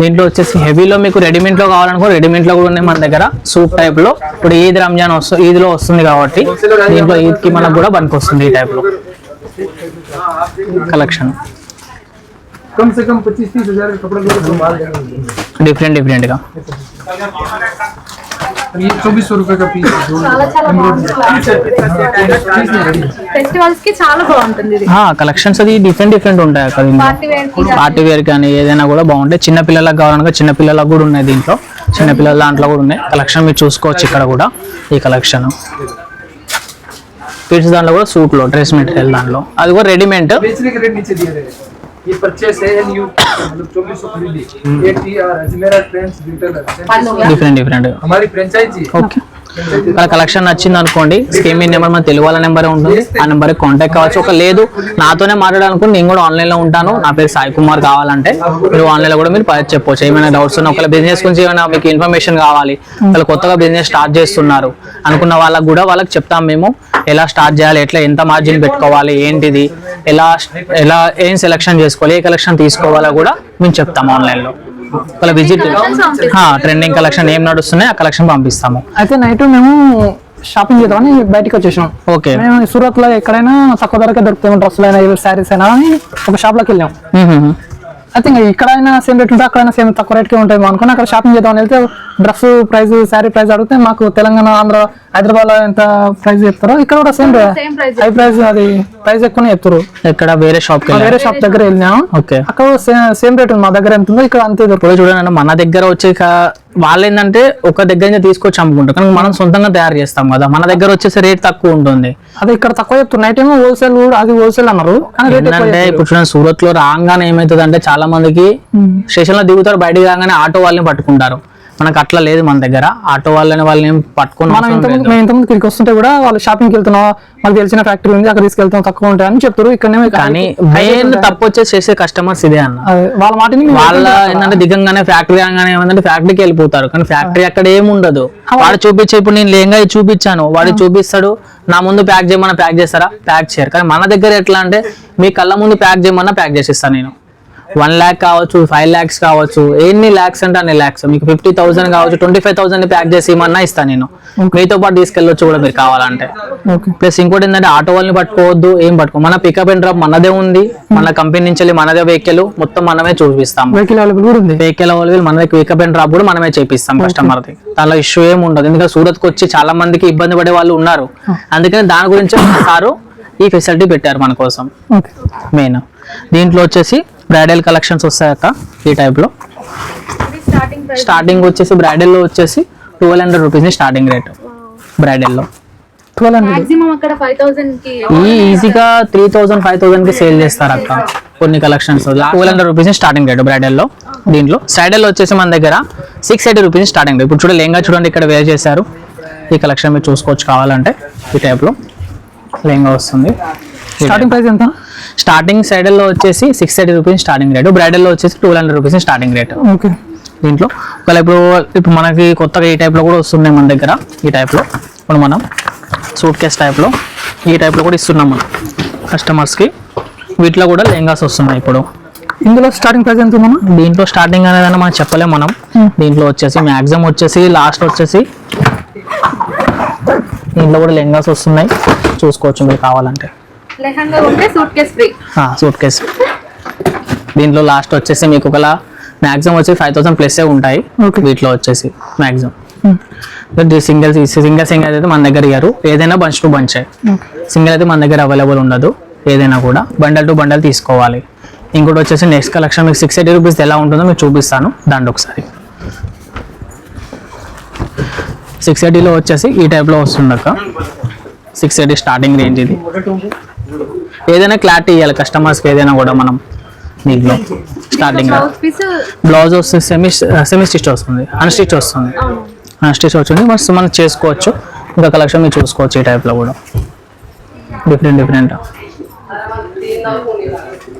దీంట్లో వచ్చేసి హెవీలో మీకు రెడీమేడ్లో కావాలనుకో రెడీమేడ్లో కూడా ఉన్నాయి మన దగ్గర. సూప్ టైప్లో ఇప్పుడు ఈద్ రంజాన్ ఈద్లో వస్తుంది కాబట్టి దీంట్లో ఈద్కి మనకు కూడా పనికి వస్తుంది ఈ టైప్లో కలెక్షన్. कम से कम 25-30 हजार के कपड़े माल देंगे डिफरेंट గా. ये 2400 रुपए का पीस है చాలా చాలా బాగుంది ఫెస్టివల్స్ కి చాలా బాగుంటుంది ఇది కలెక్షన్స్ అది డిఫరెంట్ ఉంటాయి అక్కడ పార్టీ వేర్ కి పార్టీ వేర్ కానీ ఏదైనా కూడా బాగుంటాయి. చిన్న పిల్లలకు కావాలనుకో చిన్న పిల్లలకు కూడా ఉన్నాయి, దీంట్లో చిన్న పిల్లల దాంట్లో కూడా ఉన్నాయి కలెక్షన్. మీరు చూసుకోవచ్చు ఇక్కడ కూడా ఈ కలెక్షన్ కిడ్స్ దాంట్లో కూడా సూట్ లో డ్రెస్ మెటీరియల్ దాంట్లో అది కూడా రెడీమేడ్. बेचने के रेट नीचे दिए रहे हैं. ये परचेस है एंड यू मतलब 2400 खरीदी. ये TR Ajmera trends retailer different हमारी फ्रेंचाइजी है. ఓకే. అలా కలెక్షన్ నచ్చింది అనుకోండి, స్కీమింగ్ నెంబర్ మన తెలుగు వాళ్ళ నెంబర్ ఉంటుంది, ఆ నెంబర్కి కాంటాక్ట్ కావచ్చు. ఒక లేదు నాతోనే మాట్లాడాలనుకోండి, నేను కూడా ఆన్లైన్లో ఉంటాను, నా పేరు సాయి కుమార్ కావాలంటే మీరు ఆన్లైన్లో కూడా మీరు చెప్పవచ్చు. ఏమైనా డౌట్స్ ఉన్నా, ఒకవేళ బిజినెస్ గురించి ఏమైనా మీకు ఇన్ఫర్మేషన్ కావాలి, వాళ్ళు కొత్తగా బిజినెస్ స్టార్ట్ చేస్తున్నారు అనుకున్న వాళ్ళకు కూడా వాళ్ళకి చెప్తాం మేము ఎలా స్టార్ట్ చేయాలి, ఎట్లా ఎంత మార్జిన్ పెట్టుకోవాలి, ఏంటిది, ఎలా ఎలా ఏం సెలెక్షన్ చేసుకోవాలి, ఏ కలెక్షన్ తీసుకోవాలో కూడా మేము చెప్తాము ఆన్లైన్లో. ఒకవేళ విజిట్ ట్రెండింగ్ కలెక్షన్ ఏం నడుస్తున్నాయి ఆ కలెక్షన్ పంపిస్తాము. అయితే నైట్ మేము షాపింగ్ చేద్దామని బయటకు వచ్చేసాం. ఓకే. మేము సూరత్ లో ఎక్కడైనా తక్కువ ధరకే దొరుకుతాయి డ్రెస్సులు అయినా శారీస్ అయినా అని ఒక షాప్ లోకి వెళ్ళాం. అయితే ఇంకా ఇక్కడైనా సేమ్ రేట్ ఉంటే అక్కడైనా సేమ్ తక్కువ రేట్కే ఉంటాయి అనుకుని అక్కడ షాపింగ్ చేద్దామని వెళ్తే డ్రెస్ ప్రైస్ శారీ ప్రైస్ అడిగితే మాకు తెలంగాణ ఆంధ్ర హైదరాబాద్ లో ఎంత ప్రైస్ చెప్తారో ఇక్కడ కూడా సేమ్ హై ప్రైస్ అది ప్రైస్ ఎక్కువనే చెప్తారు. ఇక్కడ వేరే షాప్ వేరే షాప్ దగ్గర వెళ్ళాం. ఓకే. అక్కడ సేమ్ రేట్ ఉంది, మా దగ్గర ఎంత ఉందో ఇక్కడ అంతే దొరుకుతుంది. చూడండి మన దగ్గర వచ్చి వాళ్ళు ఏంటంటే ఒక దగ్గర నుంచి తీసుకొచ్చి అమ్ముకుంటారు, కానీ మనం సొంతంగా తయారు చేస్తాం కదా, మన దగ్గర వచ్చేసి రేట్ తక్కువ ఉంటుంది. అదే ఇక్కడ తక్కువ చెప్తున్నారు. నైట్ ఏమో హోల్సేల్ అది హోల్సేల్ అన్నారు. ఏంటంటే ఇప్పుడు చూడండి సూరత్ లో రాగానే ఏమవుతుంది అంటే చాలా మందికి స్టేషన్ లో దిగుతారు, బయటికి రాగానే ఆటో వాళ్ళని పట్టుకుంటారు. మనకు అట్లా లేదు మన దగ్గర, ఆటో వాళ్ళని పట్టుకుని మనం ఇంతకుముందు ఇక్కడికి వస్తుంటే కూడా వాళ్ళు షాపింగ్కి వెళ్తున్నాం, మాకు తెలిసిన ఫ్యాక్టరీ ఉంది అక్కడ తీసుకెళ్తాం తక్కువ ఉంటాయి అని చెప్తారు. ఇక్కడ కానీ మెయిన్ తప్పు వచ్చేసి చేసే కస్టమర్స్ ఇదే అన్న, వాళ్ళ మాటని వాళ్ళ ఏంటంటే దిగంగానే ఫ్యాక్టరీ రాగానే ఏమంటే ఫ్యాక్టరీకి వెళ్ళిపోతారు, కానీ ఫ్యాక్టరీ అక్కడ ఏముండదు. వాడు చూపించే ఇప్పుడు నేను లేంగా చూపించాను, వాడు చూపిస్తాడు, నా ముందు ప్యాక్ చేయమన్నా ప్యాక్ చేస్తారా, ప్యాక్ చేయరు. కానీ మన దగ్గర ఎట్లా అంటే మీ కళ్ళ ముందు ప్యాక్ చేయమన్నా ప్యాక్ చేసిస్తాను నేను. 1 lakh కావచ్చు, 5 lakhs కావచ్చు, ఎన్ని ల్యాక్స్ అంటే అన్ని ల్యాక్స్, మీకు 50,000 కావచ్చు, 25,000 ప్యాక్ చేసి ఇమన్నా ఇస్తాను నేను. మీతో పాటు తీసుకెళ్ళొచ్చు కూడా మీరు కావాలంటే. ప్లస్ ఇంకోటి ఏంటంటే ఆటో వాళ్ళని పట్టుకోవద్దు, ఏం పట్టుకో, మన పికప్ అండ్ డ్రాప్ మనదే ఉంది, మన కంపెనీ నుంచి వెళ్ళి మనదే వెహికల్ మొత్తం మనమే చూపిస్తాం. వెహికల్ అవైలబుల్ ఉంది, వెహికల్ అవైలబుల్ మనకి పికప్ అండ్ డ్రాప్ కూడా మనమే చేపిస్తాం కస్టమర్ది. దానిలో ఇష్యూ ఏమి ఉండదు, ఎందుకంటే సూరత్కి వచ్చి చాలా మందికి ఇబ్బంది పడే వాళ్ళు ఉన్నారు, అందుకని దాని గురించి సారు ఈ ఫెసిలిటీ పెట్టారు మన కోసం. మెయిన్ దీంట్లో వచ్చేసి బ్రైడల్ కలెక్షన్స్ వస్తాయి అక్క ఈ టైప్ లో. స్టార్టింగ్ వచ్చేసి బ్రైడల్ లో వచ్చేసి 1200 రూపీస్ స్టార్టింగ్ రేట్. బ్రైడల్ లో 1200 మాక్సిమం అక్కడ 5,000 కి ఈజీగా 3,000 5,000 కి సేల్ చేస్తారు అక్క కొన్ని collections. 1200 rupees starting rate bridal లో. దీంట్లో స్టైడల్ వచ్చేసి మన దగ్గర 680 రూపీస్ స్టార్టింగ్ రేట్. ఇప్పుడు చూడండి లెహంగా చూడండి ఇక్కడ వేర్ చేశారు, ఈ కలెక్షన్ మీరు చూసుకోవచ్చు కావాలంటే. ఈ టైప్ లో లెహంగా వస్తుంది. స్టార్టింగ్ ప్రైస్ ఎంత? స్టార్టింగ్ సైడల్ లో వచ్చేసి 680 రూపీస్ స్టార్టింగ్ రేట్, బ్రైడల్ లో వచ్చేసి 1200 రూపీస్ స్టార్టింగ్ రేట్. ఓకే. దీంట్లో ఒకవేళ ఇప్పుడు మనకి కొత్తగా ఈ టైప్ లో కూడా వస్తున్నాయి మన దగ్గర. ఈ టైప్ లో ఇప్పుడు మనం సూట్ కేస్ టైప్ లో ఈ టైప్ లో కూడా ఇస్తున్నాం మనం కస్టమర్స్ కి. వీటిలో కూడా లెహంగాస్ వస్తున్నాయి ఇప్పుడు. ఇందులో స్టార్టింగ్ ప్రైస్ ఎంత ఉందమ్మా? దీంట్లో స్టార్టింగ్ అనేది మనం చెప్పలేము మనం. దీంట్లో వచ్చేసి మ్యాక్సిమం వచ్చేసి లాస్ట్ వచ్చేసి దీంట్లో కూడా లెహంగాస్ వస్తున్నాయి, చూసుకోవచ్చు మీరు కావాలంటే. లెహంగా ఉంటే suit case free. Suit case దీంట్లో లాస్ట్ వచ్చేసి మీకు ఒక మ్యాక్సిమం వచ్చి 5,000 ప్లస్ ఉంటాయి వీటిలో వచ్చేసి మ్యాక్సిమం. సింగిల్ అయితే మన దగ్గర ఇయ్యారు, ఏదైనా బంచ్ టు బంచ్. సింగిల్ అయితే మన దగ్గర అవైలబుల్ ఉండదు, ఏదైనా కూడా బండల్ టు బండల్ తీసుకోవాలి. ఇంకోటి వచ్చేసి నెక్స్ట్ కలెక్షన్ మీకు 680 రూపీస్ ఎలా ఉంటుందో మీకు చూపిస్తాను, దాంట్లో ఒకసారి. 680లో వచ్చేసి ఈ టైప్లో వస్తుండక 680 స్టార్టింగ్ రేంజ్. ఇది ఏదైనా క్లారిటీ ఇవ్వాలి కస్టమర్స్కి, ఏదైనా కూడా మనం దీంట్లో స్టార్టింగ్. బ్లౌజ్ వస్తే సెమీ స్టిచ్ వస్తుంది, అన్స్టిచ్ వస్తుంది. అన్స్టిచ్ వచ్చింది మనం చేసుకోవచ్చు. ఇంకా కలెక్షన్ మీరు చూసుకోవచ్చు ఈ టైప్లో కూడా డిఫరెంట్.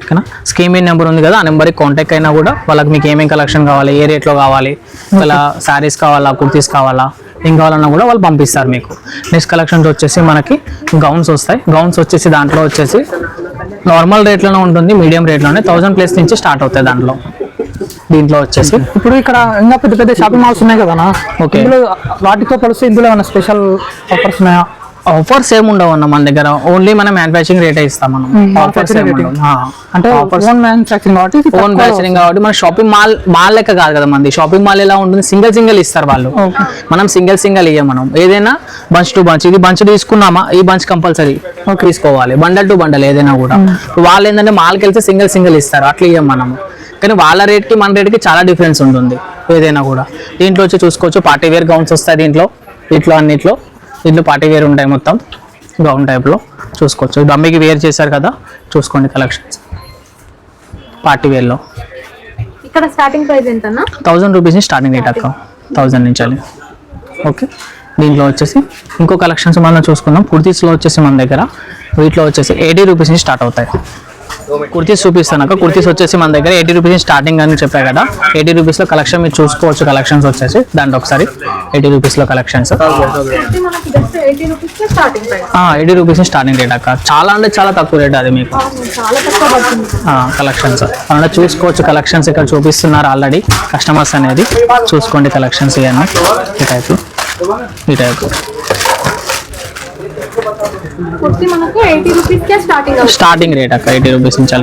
ఓకేనా? స్కీమింగ్ నెంబర్ ఉంది కదా, ఆ నెంబర్కి కాంటాక్ట్ అయినా కూడా వాళ్ళకి మీకు ఏమేమి కలెక్షన్ కావాలి, ఏ రేట్లో కావాలి, ఇలా శారీస్ కావాలా, కుర్తీస్ కావాలా, ఏం కావాలన్నా కూడా వాళ్ళు పంపిస్తారు మీకు. నెక్స్ట్ కలెక్షన్స్ వచ్చేసి మనకి గౌన్స్ వస్తాయి. గౌన్స్ వచ్చేసి దాంట్లో వచ్చేసి నార్మల్ రేట్లోనే ఉంటుంది, మీడియం రేట్లోనే 1000 ప్లస్ నుంచి స్టార్ట్ అవుతాయి దాంట్లో. దీంట్లో వచ్చేసి ఇప్పుడు ఇక్కడ ఇంకా పెద్ద పెద్ద షాపింగ్ మాల్స్ ఉన్నాయి కదా. ఓకే. ఇందులో వాటితో కలిసి ఇందులో ఏమైనా స్పెషల్ ఆఫర్స్ ఉన్నాయా? ఆఫర్స్ ఏమి ఉండవు అన్న మన దగ్గర, ఓన్లీ మనం మ్యానుఫ్యాక్చరింగ్ రేటే ఇస్తాం మనం. ఆఫర్స్ ఏమి ఉండవు. అంటే ఓన్ మ్యానుఫ్యాక్చరింగ్ కాబట్టి ఓన్ మ్యానుఫ్యాక్చరింగ్ కాబట్టి మన షాపింగ్ మాల్ లెక్క కాదు కదా మనది. షాపింగ్ మాల్ ఎలా ఉంటుంది, సింగిల్ ఇస్తారు వాళ్ళు, మనం సింగిల్ ఇయ్యం. మనం ఏదైనా బంచ్ టు బంచ్, ఇది బంచ్ తీసుకున్నామా ఈ బంచ్ కంపల్సరీ తీసుకోవాలి, బండల్ టు బండల్ ఏదైనా కూడా. వాళ్ళు ఏంటంటే మాల్కి వెళ్తే సింగిల్ ఇస్తారు, అట్లా ఇయ్యం మనము. కానీ వాళ్ళ రేట్కి మన రేట్కి చాలా డిఫరెన్స్ ఉంటుంది ఏదైనా కూడా. దీంట్లో వచ్చి చూసుకోవచ్చు పార్టీ వేర్ గౌన్స్ వస్తాయి దీంట్లో దీంట్లో పార్టీ వేర్ ఉంటాయి, మొత్తం గౌన్ టైప్లో చూసుకోవచ్చు. డమ్మీకి వేర్ చేశారు కదా, చూసుకోండి కలెక్షన్స్ పార్టీ వేర్లో. ఇక్కడ స్టార్టింగ్ ప్రైస్ ఎంతన్నా? 1000 రూపీస్ స్టార్టింగ్ రేట్ అక్క, 1000 నుంచి. ఓకే, దీంట్లో వచ్చేసి ఇంకో కలెక్షన్స్ మనం చూసుకుందాం. కుర్తీస్లో వచ్చేసి మన దగ్గర వీటిలో వచ్చేసి 80 రూపీస్ నుంచి స్టార్ట్ అవుతాయి. కుర్తీస్ చూపిస్తాను అక్క. కుర్తీస్ వచ్చేసి మన దగ్గర 80 రూపీస్ స్టార్టింగ్ అని చెప్పాయి కదా, 80 రూపీస్లో కలెక్షన్ మీరు చూసుకోవచ్చు. కలెక్షన్స్ వచ్చేసి దాంట్లో ఒకసారి 80 రూపీస్లో కలెక్షన్స్, 80 రూపీస్ స్టార్టింగ్ రేట్ అక్క. చాలా అంటే చాలా తక్కువ రేట్ అది మీకు. కలెక్షన్స్ అలా చూసుకోవచ్చు. కలెక్షన్స్ ఇక్కడ చూపిస్తున్నారు ఆల్రెడీ కస్టమర్స్ అనేది, చూసుకోండి కలెక్షన్స్ ఇవన్నీ ఈ టైప్. కుర్తీ మనకు 80 రూపీస్కే స్టార్టింగ్ రేట్ అక్క, 80 రూపీస్ నుంచి.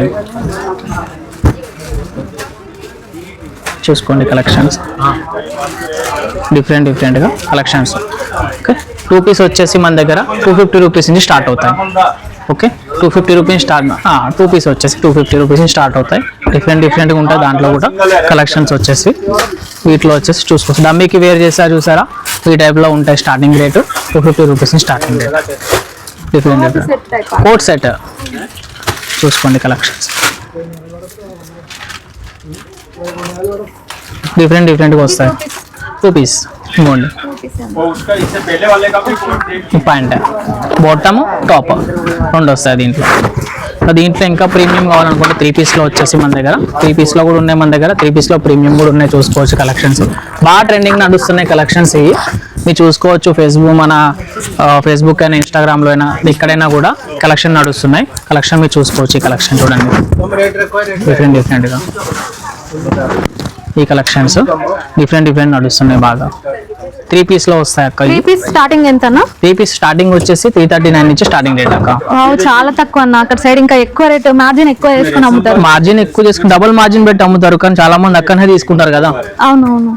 చూసుకోండి కలెక్షన్స్ డిఫరెంట్గా కలెక్షన్స్. ఓకే, 2 పీస్ వచ్చేసి మన దగ్గర 250 రూపీస్ నుంచి స్టార్ట్ అవుతాయి. Okay, 250 rupees start. 2 పీస్ వచ్చేసి 250 రూపీస్ నుంచి స్టార్ట్ అవుతాయి. డిఫరెంట్గా ఉంటాయి దాంట్లో కూడా కలెక్షన్స్ వచ్చేసి. వీటిలో వచ్చేసి చూసుకోవచ్చు డమ్మీకి వేర్ చేశారు చూసారా, ఈ టైప్లో ఉంటాయి. Starting rate 250 rupees starting rate. Different coat set చూసుకోండి కలెక్షన్స్ డిఫరెంట్గా వస్తాయి. 2 పీస్ ఇవ్వండి. ప్యాంట్ బాటమ్ టాప్ రెండు వస్తాయి దీంట్లో. దీంట్లో ఇంకా ప్రీమియం కావాలనుకుంటే 3 పీస్లో వచ్చేసి మన దగ్గర 3 పీస్లో కూడా ఉన్నాయి మన దగ్గర. 3 పీస్లో ప్రీమియం కూడా ఉన్నాయి, చూసుకోవచ్చు కలెక్షన్స్. బాగా ట్రెండింగ్ నడుస్తున్నాయి కలెక్షన్స్ ఇవి, మీరు చూసుకోవచ్చు. మన ఫేస్బుక్ అయినా ఇన్స్టాగ్రామ్లో అయినా ఎక్కడైనా కూడా కలెక్షన్ నడుస్తున్నాయి. కలెక్షన్ మీరు చూసుకోవచ్చు. ఈ కలెక్షన్ చూడండి డిఫరెంట్గా ఈ కలెక్షన్స్ డిఫరెంట్ నడుస్తున్నాయి బాగా. 3 పీస్లో వస్తాయి అక్క. 3 పీస్ స్టార్టింగ్ ఎంతనా? 3 పీస్ స్టార్టింగ్ వచ్చేసి 339 నుంచి స్టార్టింగ్ రేట్ అక్క. చాలా తక్కువ అన్న. అక్కడ సైడ్ ఇంకా ఎక్కువ రేట్, మార్జిన్ ఎక్కువ చేసుకుని అమ్ముతారు. మార్జిన్ ఎక్కువ చేసుకుని డబుల్ మార్జిన్ పెట్టి అమ్ముతారు, కానీ చాలా మంది అక్కడనే తీసుకుంటారు కదా. అవునవును.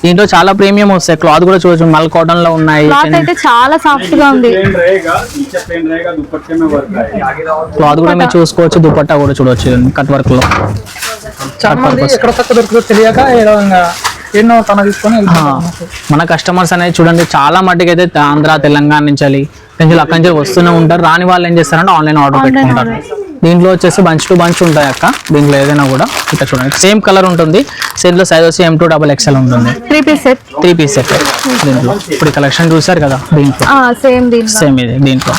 దీంట్లో చాలా ప్రీమియం వస్తాయి. క్లాత్ కూడా చూడొచ్చు, మల్ కాటన్ లో ఉన్నాయి. క్లాత్ అయితే చాలా సాఫ్ట్ గా ఉంది. క్లాత్ కూడా మీరు చూసుకోవచ్చు. దుపట్టా కూడా చూడొచ్చు కట్ వర్క్ లో. చాలా మంది ఎక్కడ తక్కువ దొరుకుతుందో తెలియక ఎన్నో తన తీసుకొని మన కస్టమర్స్ అనేది చూడండి చాలా మట్టుకు అయితే ఆంధ్ర తెలంగాణ నుంచి అక్కడి నుంచి వస్తూనే ఉంటారు. రాని వాళ్ళు ఏం చేస్తారంటే ఆన్లైన్ ఆర్డర్ పెట్టుకుంటారు. దీంట్లో వచ్చేసి బంచ్ టు బంచ్ ఉంటాయి అక్క. దీంట్లో ఏదైనా కూడా ఇక్కడ చూడండి సేమ్ కలర్ ఉంటుంది. దీంట్లో సైజ్ వచ్చి M2XXL ఉంటుంది. 3 పీస్ సెట్ దీంట్లో ఇప్పుడు కలెక్షన్ చూసారు కదా, దీంట్లో సేమ్ ఇది. దీంట్లో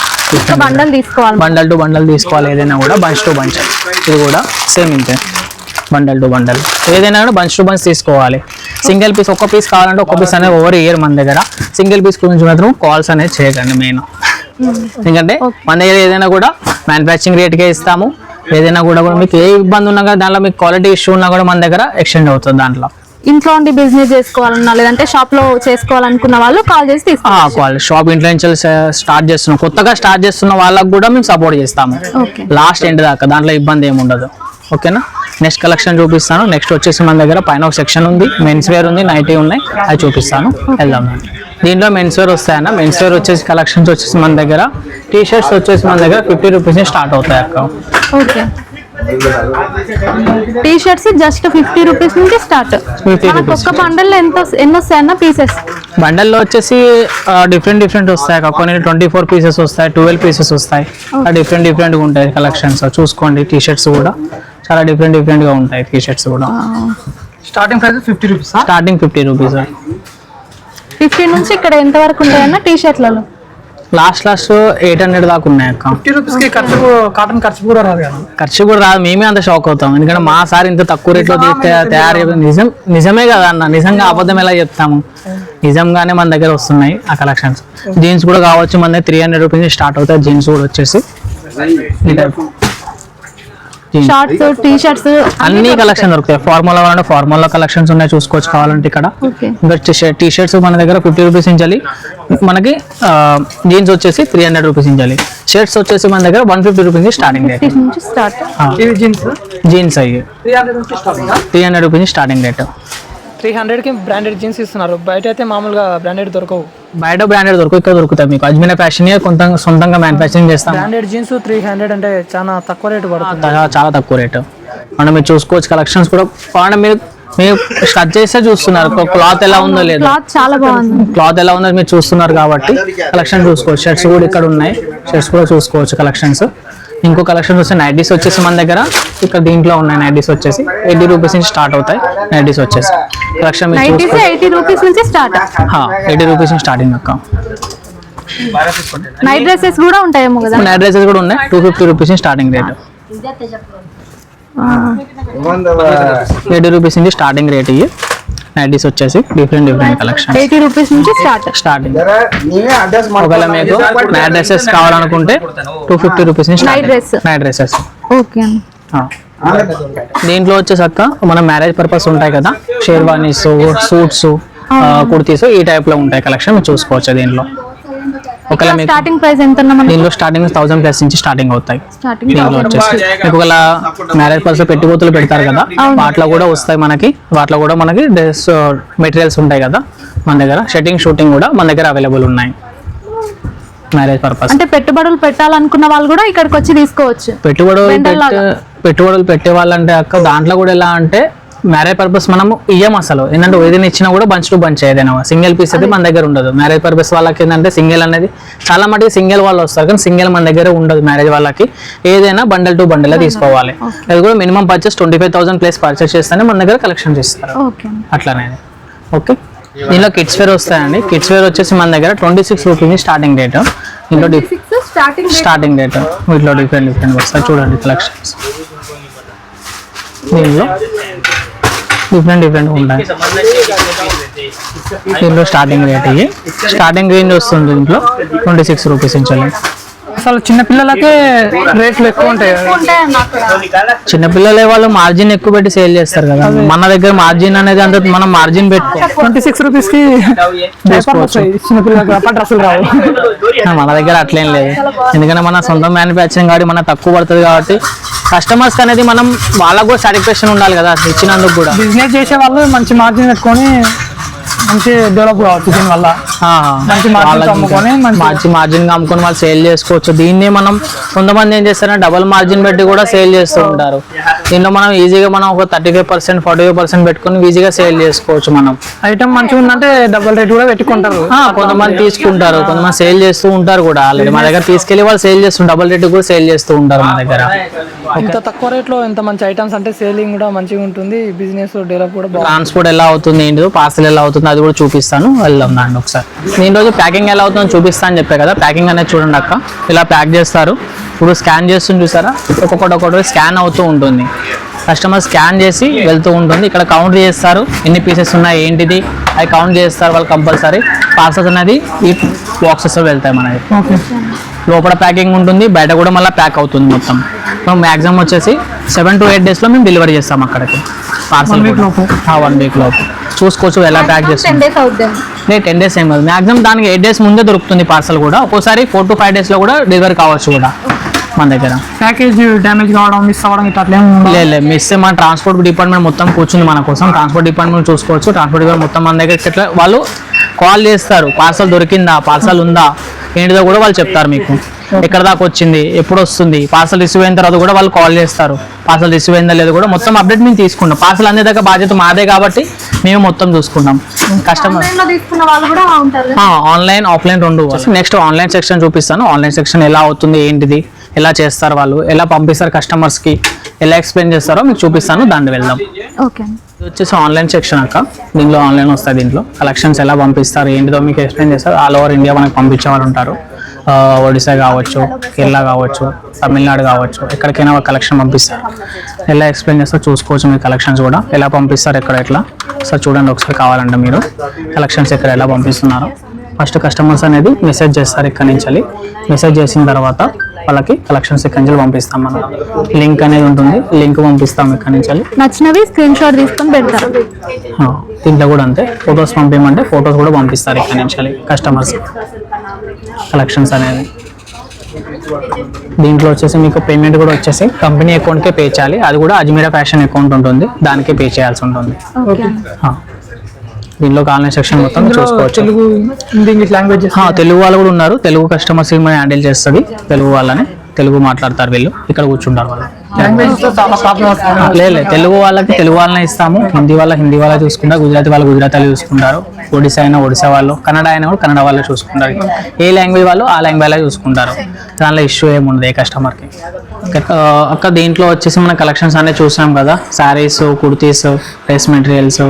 బండల్ తీసుకోవాలి, బండల్ టు బండల్ తీసుకోవాలి. ఏదైనా కూడా బంచ్ టు బంచ్, ఇది కూడా సేమ్ ఇంతే. బండల్ టు బండల్ ఏదైనా కూడా బంచ్ టు బంచ్ తీసుకోవాలి. సింగిల్ పీస్ ఒక్క పీస్ కావాలంటే ఒక్క పీస్ అనేది ఓవర్ ఇయర్ మన దగ్గర. సింగిల్ పీస్ గురించి మాత్రం కాల్స్ అనేది చేయకండి మెయిన్. ఎందుకంటే మన దగ్గర ఏదైనా కూడా మ్యానుఫ్యాక్చరింగ్ రేట్కే ఇస్తాము. ఏదైనా కూడా మీకు ఏ ఇబ్బంది ఉన్నా కూడా దాంట్లో మీకు క్వాలిటీ ఇష్యూ ఉన్నా కూడా మన దగ్గర ఎక్స్చేంజ్ అవుతుంది. దాంట్లో ఇంట్లో ఉండి బిజినెస్ చేసుకోవాలన్నా లేదంటే షాప్ లో చేసుకోవాలనుకున్న వాళ్ళు కాల్ చేసి తీసుకోవాలి. షాప్ ఇంట్లో నుంచి స్టార్ట్ చేస్తున్నాం, కొత్తగా స్టార్ట్ చేస్తున్న వాళ్ళకి కూడా మేము సపోర్ట్ చేస్తాము లాస్ట్ ఎండ్ దాకా. దాంట్లో ఇబ్బంది ఏమి ఉండదు. ఓకేనా, నెక్స్ట్ కలెక్షన్ చూపిస్తాను. నెక్స్ట్ వచ్చేసి మన దగ్గర పైన ఒక సెక్షన్ ఉంది, మెన్స్ వేర్ ఉంది, నైటీ ఉన్నాయి, అది చూపిస్తాను. వెళ్దాం. దీంట్లో మెన్స్ వేర్ వస్తాయన్న. మెన్స్ వేర్ వచ్చేసి కలెక్షన్స్ వచ్చేసి మన దగ్గర టీ షర్ట్స్ వచ్చేసి మన దగ్గర 50 రూపీస్ స్టార్ట్ అవుతాయి అక్క. Okay, T shirts just 50 rupees నుంచి స్టార్ట్. ఒక్క బండల్లో ఎన్ని వస్తాయన్న పీసెస్? బండల్లో వచ్చేసి డిఫరెంట్ వస్తాయి అక్క. కొన్ని 24 పీసెస్ వస్తాయి, 12 పీసెస్ వస్తాయి. డిఫరెంట్గా ఉంటాయి కలెక్షన్స్. చూసుకోండి టీ షర్ట్స్ కూడా చాలా డిఫరెంట్గా ఉంటాయి. టీ షర్ట్స్ కూడా starting price 50 rupees. Starting 50 rupees. 50 నుంచి ఇక్కడ ఎంత వరకు ఉంటాయన్న టీ షర్ట్లలో? లాస్ట్ 800 దాకా ఉన్నాయి అక్క. 50 రూపీస్ కి కాటన్ ఖర్చు కూడా రాదు కదా. ఖర్చు కూడా రాదు, మేమే అంత షాక్ అవుతాం. ఎందుకంటే మా సార్ ఇంత తక్కువ రేట్లో తయారు నిజమే కదా అన్న. నిజంగా అబద్ధం ఎలా చెప్తాము? నిజంగానే మన దగ్గర వస్తున్నాయి ఆ కలెక్షన్స్. జీన్స్ కూడా కావచ్చు మన దగ్గర 300 రూపీస్ స్టార్ట్ అవుతాయి. జీన్స్ కూడా వచ్చేసి షార్ట్స్, టీ షర్ట్స్ అన్ని కలెక్షన్ దొరుకుతాయి. ఫార్మల్ కావాలంటే ఫార్మల్ కలెక్షన్స్ ఉన్నాయి, చూసుకోవచ్చు కావాలంటే ఇక్కడ. ఓకే. ఇంకా టీ షర్ట్స్ మన దగ్గర 50 రూపీస్ ఇంచాలి. మనకి జీన్స్ వచ్చేసి 300 రూపీస్ ఇంచాలి. షర్ట్స్ వచ్చేసి మన దగ్గర 150 రూపీస్ స్టార్టింగ్ రేట్. నుంచి స్టార్ట్. ఇవి జీన్స్ జీన్స్ అయ్యి 300 నుంచి స్టార్టింగ్. 300 rupees starting rate. 300కి బ్రాండెడ్ జీన్స్ ఇస్తున్నారు. బయట అయితే మామూలుగా బ్రాండెడ్ దొరకవు. బయట బ్రాండెడ్ దొరకవు, ఇక్కడ దొరుకుతాయి మీకు. అజ్మీర్ ఫ్యాషన్ కొంత సొంతంగా మ్యానుఫ్యాక్చరింగ్ చేస్తాం. బ్రాండెడ్ జీన్స్ 300 అంటే చాలా తక్కువ రేటు పడుతుంది. చాలా తక్కువ రేటు. మనం మీరు చూసుకోవచ్చు కలెక్షన్స్ కూడా. మీరు స్టచ్ చేస్తే చూస్తున్నారు క్లాత్ ఎలా ఉందో లేదు. క్లాత్ చాలా బాగుంది. క్లాత్ ఎలా ఉందో మీరు చూస్తున్నారు కాబట్టి కలెక్షన్ చూసుకోవచ్చు. షర్ట్స్ కూడా ఇక్కడ ఉన్నాయి, షర్ట్స్ కూడా చూసుకోవచ్చు కలెక్షన్స్. ఇంకో కలెక్షన్ వస్తే నైటీస్ వచ్చేసి మన దగ్గర ఇక్కడ దీంట్లో ఉన్నాయి. నైటీస్ వచ్చేసి 80 రూపీస్ నుంచి స్టార్ట్ అవుతాయి. నైటీస్ వచ్చేసి కలెక్షన్ 80 రూపీస్ నుంచి స్టార్ట్. 80 రూపీస్ నుంచి స్టార్టింగ్ అక్క. నైట్ డ్రెస్సెస్ కూడా ఉంటాయేమో కదా. నైట్ డ్రెస్సెస్ కూడా ఉన్నాయి. 250 రూపీస్ నుంచి స్టార్టింగ్ రేట్. 80 రూపీస్ నుంచి స్టార్టింగ్ రేట్. ఇవి నైటీస్ వచ్చేసి డిఫరెంట్ కలెక్షన్. 80 రూపీస్ నుంచి స్టార్టింగ్. ఒకవేళ మీకు నైట్ డ్రెస్సెస్ కావాలనుకుంటే 250 రూపీస్ నుంచి నైట్ డ్రెస్సెస్. ఓకే. దీంట్లో వచ్చేసి అక్క మన మ్యారేజ్ పర్పస్ ఉంటాయి కదా, షేర్వానీస్, సూట్స్, కుర్తీస్ ఈ టైప్ లో ఉంటాయి కలెక్షన్. మీరు చూసుకోవచ్చు దీంట్లో. ఒకవేళ మీకు స్టార్టింగ్ ప్రైస్ ఎంత అన్న మనకి? దీనిలో స్టార్టింగ్ 1000+ నుంచి స్టార్టింగ్ అవుతాయి. దీనిలో వచ్చేసి మీకు ఒకవేళ మ్యారేజ్ పర్పస్ పెట్టుబోతులు పెడతారు కదా, వాటిలో కూడా వస్తాయి మనకి. వాటిలో కూడా మనకి డ్రెస్ మెటీరియల్స్ ఉంటాయి కదా మన దగ్గర. షూటింగ్ కూడా మన దగ్గర అవైలబుల్ ఉన్నాయి మ్యారేజ్ పర్పస్. అంటే పెట్టుబడులు పెట్టాలనుకున్న వాళ్ళు కూడా ఇక్కడికి వచ్చి తీసుకోవచ్చు. పెట్టుబడులు పెట్టే వాళ్ళంటే అక్క దాంట్లో కూడా ఎలా అంటే మ్యారేజ్ పర్పస్ మనము ఇయ్యం అసలు. ఏంటంటే ఏదైనా ఇచ్చినా కూడా బంచ్ టు బంచ్ ఏదైనా సింగిల్ పీస్ అయితే మన దగ్గర ఉండదు. మ్యారేజ్ పర్పస్ వాళ్ళకి ఏంటంటే సింగిల్ అనేది చాలా మటుకు సింగిల్ వాళ్ళు వస్తారు, కానీ సింగిల్ మన దగ్గర ఉండదు. మ్యారేజ్ వాళ్ళకి ఏదైనా బండల్ టు బండల్ తీసుకోవాలి. అది కూడా మినిమం పర్చేస్ 25,000+ పర్చేస్ చేస్తేనే మన దగ్గర కలెక్షన్ ఇస్తారు. అట్లానే ఓకే. దీనిలో కిడ్స్ వేర్ వస్తాయండి. కిడ్స్ వేర్ వచ్చేసి మన దగ్గర 26 రూపీస్ స్టార్టింగ్ రేట్. దీంట్లో స్టార్టింగ్ రేట్ వీటిలో డిఫరెంట్ వస్తాయి. చూడండి కలెక్షన్స్ దీనిలో డిఫరెంట్ ఉంటాయి. దీంట్లో స్టార్టింగ్ రేట్ ఇవి. స్టార్టింగ్ రేంజ్ వస్తుంది దీంట్లో 26 రూపీస్ నుంచి. అసలు చిన్న పిల్లలకే రేట్లు ఎక్కువ ఉంటాయి. చిన్నపిల్లలే వాళ్ళు మార్జిన్ ఎక్కువ పెట్టి సేల్ చేస్తారు కదా. మన దగ్గర మార్జిన్ అనేది అంత మనం మార్జిన్ పెట్టుకో 26 రూపీస్కి చిన్న పిల్లలకి డ్రెస్సులు రావు. మన దగ్గర అట్లేం లేదు, ఎందుకంటే మన సొంత మ్యానుఫ్యాక్చరింగ్ కాబట్టి మనకు తక్కువ పడుతుంది కాబట్టి కస్టమర్స్ అనేది మనం వాళ్ళకు కూడా సాటిస్ఫాక్షన్ ఉండాలి కదా ఇచ్చినందుకు కూడా. బిజినెస్ చేసే వాళ్ళు మంచి మార్జిన్ పెట్టుకొని మంచి డెవలప్ కావచ్చు. దీనివల్ల మంచి మార్జిన్ అమ్ముకొని వాళ్ళు సేల్ చేసుకోవచ్చు. దీన్ని మనం కొంతమంది ఏం చేస్తారంటే డబుల్ మార్జిన్ పెట్టి కూడా సేల్ చేస్తూ ఉంటారు. దీనిలో మనం ఈజీగా మనం ఒక 35%, 45% పెట్టుకొని ఈజీగా సేల్ చేసుకోవచ్చు. మనం ఐటమ్ మంచిగా ఉందంటే డబుల్ రేట్ కూడా పెట్టుకుంటారు. కొంతమంది తీసుకుంటారు, కొంతమంది సేల్ చేస్తూ ఉంటారు కూడా. ఆల్రెడీ మా దగ్గర తీసుకెళ్లి వాళ్ళు సేల్ చేస్తుంటారు, డబుల్ రేట్ కూడా సేల్ చేస్తూ ఉంటారు మన దగ్గర. ఇంత తక్కువ రేట్లో ఇంత మంచి ఐటమ్స్ అంటే సేలింగ్ కూడా మంచిగా ఉంటుంది. బిజినెస్ డెవలప్ కూడా. ట్రాన్స్పోర్ట్ ఎలా అవుతుంది, ఏంటో పార్సల్ ఎలా అవుతుంది అది కూడా చూపిస్తాను. వెళ్దాం దాన్ని ఒకసారి. నేను రోజు ప్యాకింగ్ ఎలా అవుతుందో చూపిస్తాను చెప్పే కదా. ప్యాకింగ్ అనేది చూడండి అక్క, ఇలా ప్యాక్ చేస్తారు. ఇప్పుడు స్కాన్ చేస్తుంది చూసారా, ఒక్కొక్కటి స్కాన్ అవుతూ ఉంటుంది. కస్టమర్ స్కాన్ చేసి వెళ్తూ ఉంటుంది. ఇక్కడ కౌంట్ చేస్తారు ఎన్ని పీసెస్ ఉన్నాయి ఏంటిది అది కౌంట్ చేస్తారు వాళ్ళు కంపల్సరీ. పార్సల్స్ అనేది ఈ బాక్సెస్ వెళ్తాయి మనకి. లోపల ప్యాకింగ్ ఉంటుంది, బయట కూడా మళ్ళీ ప్యాక్ అవుతుంది మొత్తం. మ్యాక్సిమం వచ్చేసి 7 to 8 డేస్లో మేము డెలివరీ చేస్తాం అక్కడికి పార్సల్. 1 వీక్ లోపు చూసుకోవచ్చు ఎలా ప్యాక్ చేస్తాం. 10 డేస్ ఏం కాదు, మ్యాక్సిమం దానికి 8 డేస్ ముందే దొరుకుతుంది పార్సల్ కూడా. ఒక్కోసారి 4 to 5 డేస్లో కూడా డెలివరీ కావచ్చు కూడా మన దగ్గర. ప్యాకేజ్ డ్యామేజ్ కావడం, మిస్ అవ్వడం ఇట్లా లేదు. మిస్ మన ట్రాన్స్పోర్ట్ డిపార్ట్మెంట్ మొత్తం కూర్చుంది మన కోసం. ట్రాన్స్పోర్ట్ డిపార్ట్మెంట్ చూసుకోవచ్చు. ట్రాన్స్పోర్ట్ డిపార్ట్మెంట్ మొత్తం మన దగ్గర ఇట్లా వాళ్ళు కాల్ చేస్తారు. పార్సల్ దొరికిందా, పార్సల్ ఉందా ఏంటిదో కూడా వాళ్ళు చెప్తారు మీకు. ఎక్కడ దాకా వచ్చింది, ఎప్పుడు వస్తుంది, పార్సల్ రిసీవ్ అయిన తర్వాత కూడా వాళ్ళు కాల్ చేస్తారు. పార్సల్ రిసీవ్ అయిందా లేదు కూడా మొత్తం అప్డేట్ మేము తీసుకుంటాం. పార్సల్ అందేదాకా బాధ్యత మాదే కాబట్టి మేము మొత్తం చూసుకుంటాం. కస్టమర్ ఆన్లైన్ ఆఫ్లైన్ రెండు. నెక్స్ట్ ఆన్లైన్ సెక్షన్ చూపిస్తాను. ఆన్లైన్ సెక్షన్ ఎలా అవుతుంది ఏంటిది, ఎలా చేస్తారు వాళ్ళు, ఎలా పంపిస్తారు కస్టమర్స్కి, ఎలా ఎక్స్ప్లెయిన్ చేస్తారో మీకు చూపిస్తాను. దాన్ని వెళ్దాం. ఇది వచ్చేసి ఆన్లైన్ సెక్షన్ అక్క. దీంట్లో ఆన్లైన్ వస్తాయి. దీంట్లో కలెక్షన్స్ ఎలా పంపిస్తారు ఏంటిదో మీకు ఎక్స్ప్లెయిన్ చేస్తారు. ఆల్ ఓవర్ ఇండియా మనకి పంపించే వాళ్ళు ఉంటారు. ఒడిశా కావచ్చు, కేరళ కావచ్చు, తమిళనాడు కావచ్చు, ఎక్కడికైనా కలెక్షన్ పంపిస్తారు. ఎలా ఎక్స్ప్లెయిన్ చేస్తారో చూసుకోవచ్చు. మీ కలెక్షన్స్ కూడా ఎలా పంపిస్తారు ఎక్కడ ఎట్లా సార్ చూడండి ఒకసారి కావాలంటే మీరు కలెక్షన్స్ ఎక్కడ ఎలా పంపిస్తున్నారు. ఫస్ట్ కస్టమర్స్ అనేది మెసేజ్ చేస్తారు. ఇక్కడ నుంచి మెసేజ్ చేసిన తర్వాత వాళ్ళకి కలెక్షన్స్ ఇక్కడి నుంచి పంపిస్తాం. మనం లింక్ అనేది ఉంటుంది, లింక్ పంపిస్తాం ఇక్కడి నుంచి. నచ్చినవి స్క్రీన్ షాట్ తీసుకొని పెడతారు. దీంట్లో కూడా అంతే, ఫొటోస్ పంపించమంటే ఫొటోస్ కూడా పంపిస్తారు ఇక్కడి నుంచి కస్టమర్స్ కలెక్షన్స్ అనేది. దీంట్లో వచ్చేసి మీకు పేమెంట్ కూడా వచ్చేసి కంపెనీ అకౌంట్కే పే చేయాలి. అది కూడా అజ్మీరా ఫ్యాషన్ అకౌంట్ ఉంటుంది, దానికే పే చేయాల్సి ఉంటుంది. దీనిలో ఆన్లైన్ సెక్షన్ మొత్తం చూసుకోవచ్చు. తెలుగు, హిందీ, ఇంగ్లీష్ లాంగ్వేజ్ తెలుగు వాళ్ళు కూడా ఉన్నారు. తెలుగు కస్టమర్స్ హ్యాండిల్ చేస్తుంది, తెలుగు వాళ్ళని. తెలుగు మాట్లాడతారు వీళ్ళు, ఇక్కడ కూర్చుంటారు వాళ్ళు. లాంగ్వేజ్ చాలా ప్రాబ్లం వస్తుంది. లేదు, తెలుగు వాళ్ళకి తెలుగు వాళ్ళనే ఇస్తాము, హిందీ వాళ్ళ చూసుకుంటారు, గుజరాతీ వాళ్ళు గుజరాతీ చూసుకుంటారు, ఒడిశా అయినా ఒడిశా వాళ్ళు, కన్నడ అయినా కూడా కన్నడ వాళ్ళే చూసుకుంటారు. ఏ లాంగ్వేజ్ వాళ్ళు ఆ లాంగ్వేజ్ చూసుకుంటారు. దానిలో ఇష్యూ ఏముండదు ఏ కస్టమర్కి. అక్క దీంట్లో వచ్చేసి మన కలెక్షన్స్ అనేది చూసాం కదా, శారీస్, కుర్తీస్, డ్రెస్ మెటీరియల్స్,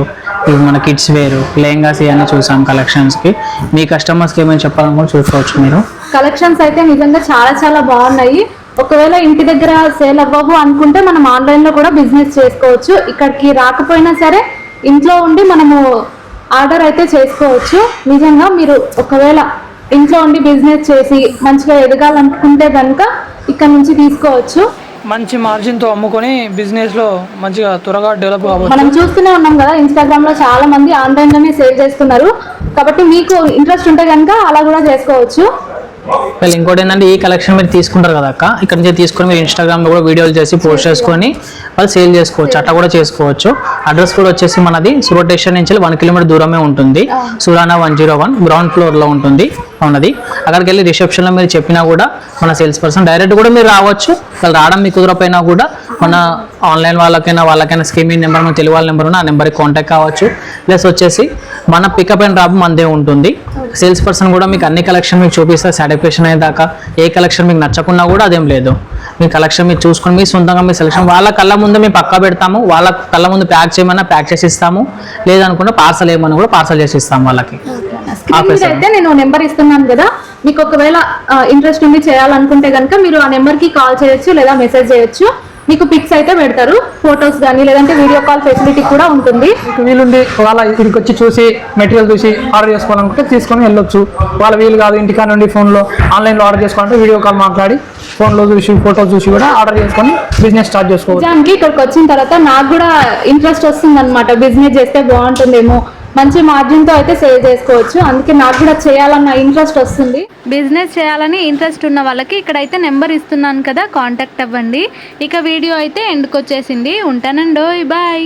ఇవి మన కిడ్స్ వేరు, లెహంగాస్ ఇవన్నీ చూసాం కలెక్షన్స్కి. మీ కస్టమర్స్కి ఏమైనా చెప్పాలనుకో చూసుకోవచ్చు మీరు. కలెక్షన్స్ అయితే నిజంగా చాలా చాలా బాగున్నాయి. ఒకవేళ ఇంటి దగ్గర సేల్ అవ్వవు అనుకుంటే మనం ఆన్లైన్లో కూడా బిజినెస్ చేసుకోవచ్చు. ఇక్కడికి రాకపోయినా సరే ఇంట్లో ఉండి మనము ఆర్డర్ అయితే చేసుకోవచ్చు. నిజంగా మీరు ఒకవేళ ఇంట్లో ఉండి బిజినెస్ చేసి మంచిగా ఎదగాలనుకుంటే కనుక ఇక్కడ నుంచి తీసుకోవచ్చు. మంచి మార్జిన్తో అమ్ముకొని బిజినెస్లో మంచిగా త్వరగా డెవలప్ కావచ్చు. మనం చూస్తూనే ఉన్నాం కదా, ఇన్స్టాగ్రామ్లో చాలా మంది ఆన్లైన్లోనే సేల్ చేస్తున్నారు. కాబట్టి మీకు ఇంట్రెస్ట్ ఉంటే కనుక అలా కూడా చేసుకోవచ్చు. వాళ్ళు ఇంకోటి ఏంటంటే ఈ కలెక్షన్ మీరు తీసుకుంటారు కదా అక్క, ఇక్కడ నుంచి తీసుకొని మీరు ఇన్స్టాగ్రామ్లో కూడా వీడియోలు చేసి పోస్ట్ చేసుకొని వాళ్ళు సేల్ చేసుకోవచ్చు, అట్లా కూడా చేసుకోవచ్చు. అడ్రస్ కూడా వచ్చేసి మనది సూరత్ స్టేషన్ నుంచి 1 కిలోమీటర్ దూరమే ఉంటుంది. సురానా 101 గ్రౌండ్ ఫ్లోర్లో ఉంటుంది ఉన్నది. అక్కడికి వెళ్ళి రిసెప్షన్లో మీరు చెప్పినా కూడా మన సేల్స్ పర్సన్ డైరెక్ట్ కూడా మీరు రావచ్చు. వాళ్ళు రావడం మీకు కుదరపోయినా కూడా మన ఆన్లైన్ వాళ్ళకైనా స్కీమింగ్ నెంబర్, మన తెలుగు వాళ్ళ నెంబర్ ఉన్న ఆ నెంబర్కి కాంటాక్ట్ కావచ్చు. ప్లస్ వచ్చేసి మన పికప్ అండ్ డ్రాప్ మనదే ఉంటుంది. సేల్స్ పర్సన్ కూడా మీకు అన్ని కలెక్షన్ మీకు చూపిస్తారు సాటిస్ఫాక్షన్ అయ్యేదాకా. ఏ కలెక్షన్ మీకు నచ్చకున్నా కూడా అదేం లేదు, మీ కలెక్షన్ మీరు చూసుకొని మీ సొంతంగా మీ సెలెక్షన్ వాళ్ళ కళ్ళ ముందు మేము పక్కా పెడతాము. వాళ్ళ కళ్ళ ముందు ప్యాక్ చేయమన్నా ప్యాక్ చేసి ఇస్తాము, లేదనుకుంటే పార్సల్ ఏమన్నా కూడా పార్సల్ చేసి ఇస్తాము వాళ్ళకి. స్క్రీన్ మీద అయితే నేను నెంబర్ ఇస్తున్నాను కదా, మీకు ఒకవేళ ఇంట్రెస్ట్ ఉండి చేయాలనుకుంటే కనుక మీరు ఆ నెంబర్కి కాల్ చేయొచ్చు లేదా మెసేజ్ చేయొచ్చు. మీకు పిక్స్ అయితే పెడతారు, ఫొటోస్ కానీ లేదంటే వీడియో కాల్ ఫెసిలిటీ కూడా ఉంటుంది. వీలుండి వాళ్ళ ఇక్కడికి వచ్చి చూసి మెటీరియల్ చూసి ఆర్డర్ చేసుకోవాలనుకుంటే తీసుకొని వెళ్ళొచ్చు. వాళ్ళ వీలు కాదు ఇంటికా నుండి ఫోన్లో ఆన్లైన్లో ఆర్డర్ చేసుకోవాలంటే వీడియో కాల్ మాట్లాడి ఫోన్లో చూసి ఫోటోస్ చూసి కూడా ఆర్డర్ చేసుకొని బిజినెస్ స్టార్ట్ చేసుకోవచ్చు. నిజానికి ఇక్కడికి వచ్చిన తర్వాత నాకు కూడా ఇంట్రెస్ట్ వస్తుంది అనమాట, బిజినెస్ చేస్తే బాగుంటుందేమో, మంచి మార్జిన్తో అయితే సేల్ చేసుకోవచ్చు. అందుకే నాకు కూడా చేయాలన్న ఇంట్రెస్ట్ వస్తుంది. బిజినెస్ చేయాలని ఇంట్రెస్ట్ ఉన్న వాళ్ళకి ఇక్కడైతే నెంబర్ ఇస్తున్నాను కదా, కాంటాక్ట్ అవ్వండి. ఇక వీడియో అయితే ఎండ్కి వచ్చేసింది. ఉంటానండోయ్, బాయ్.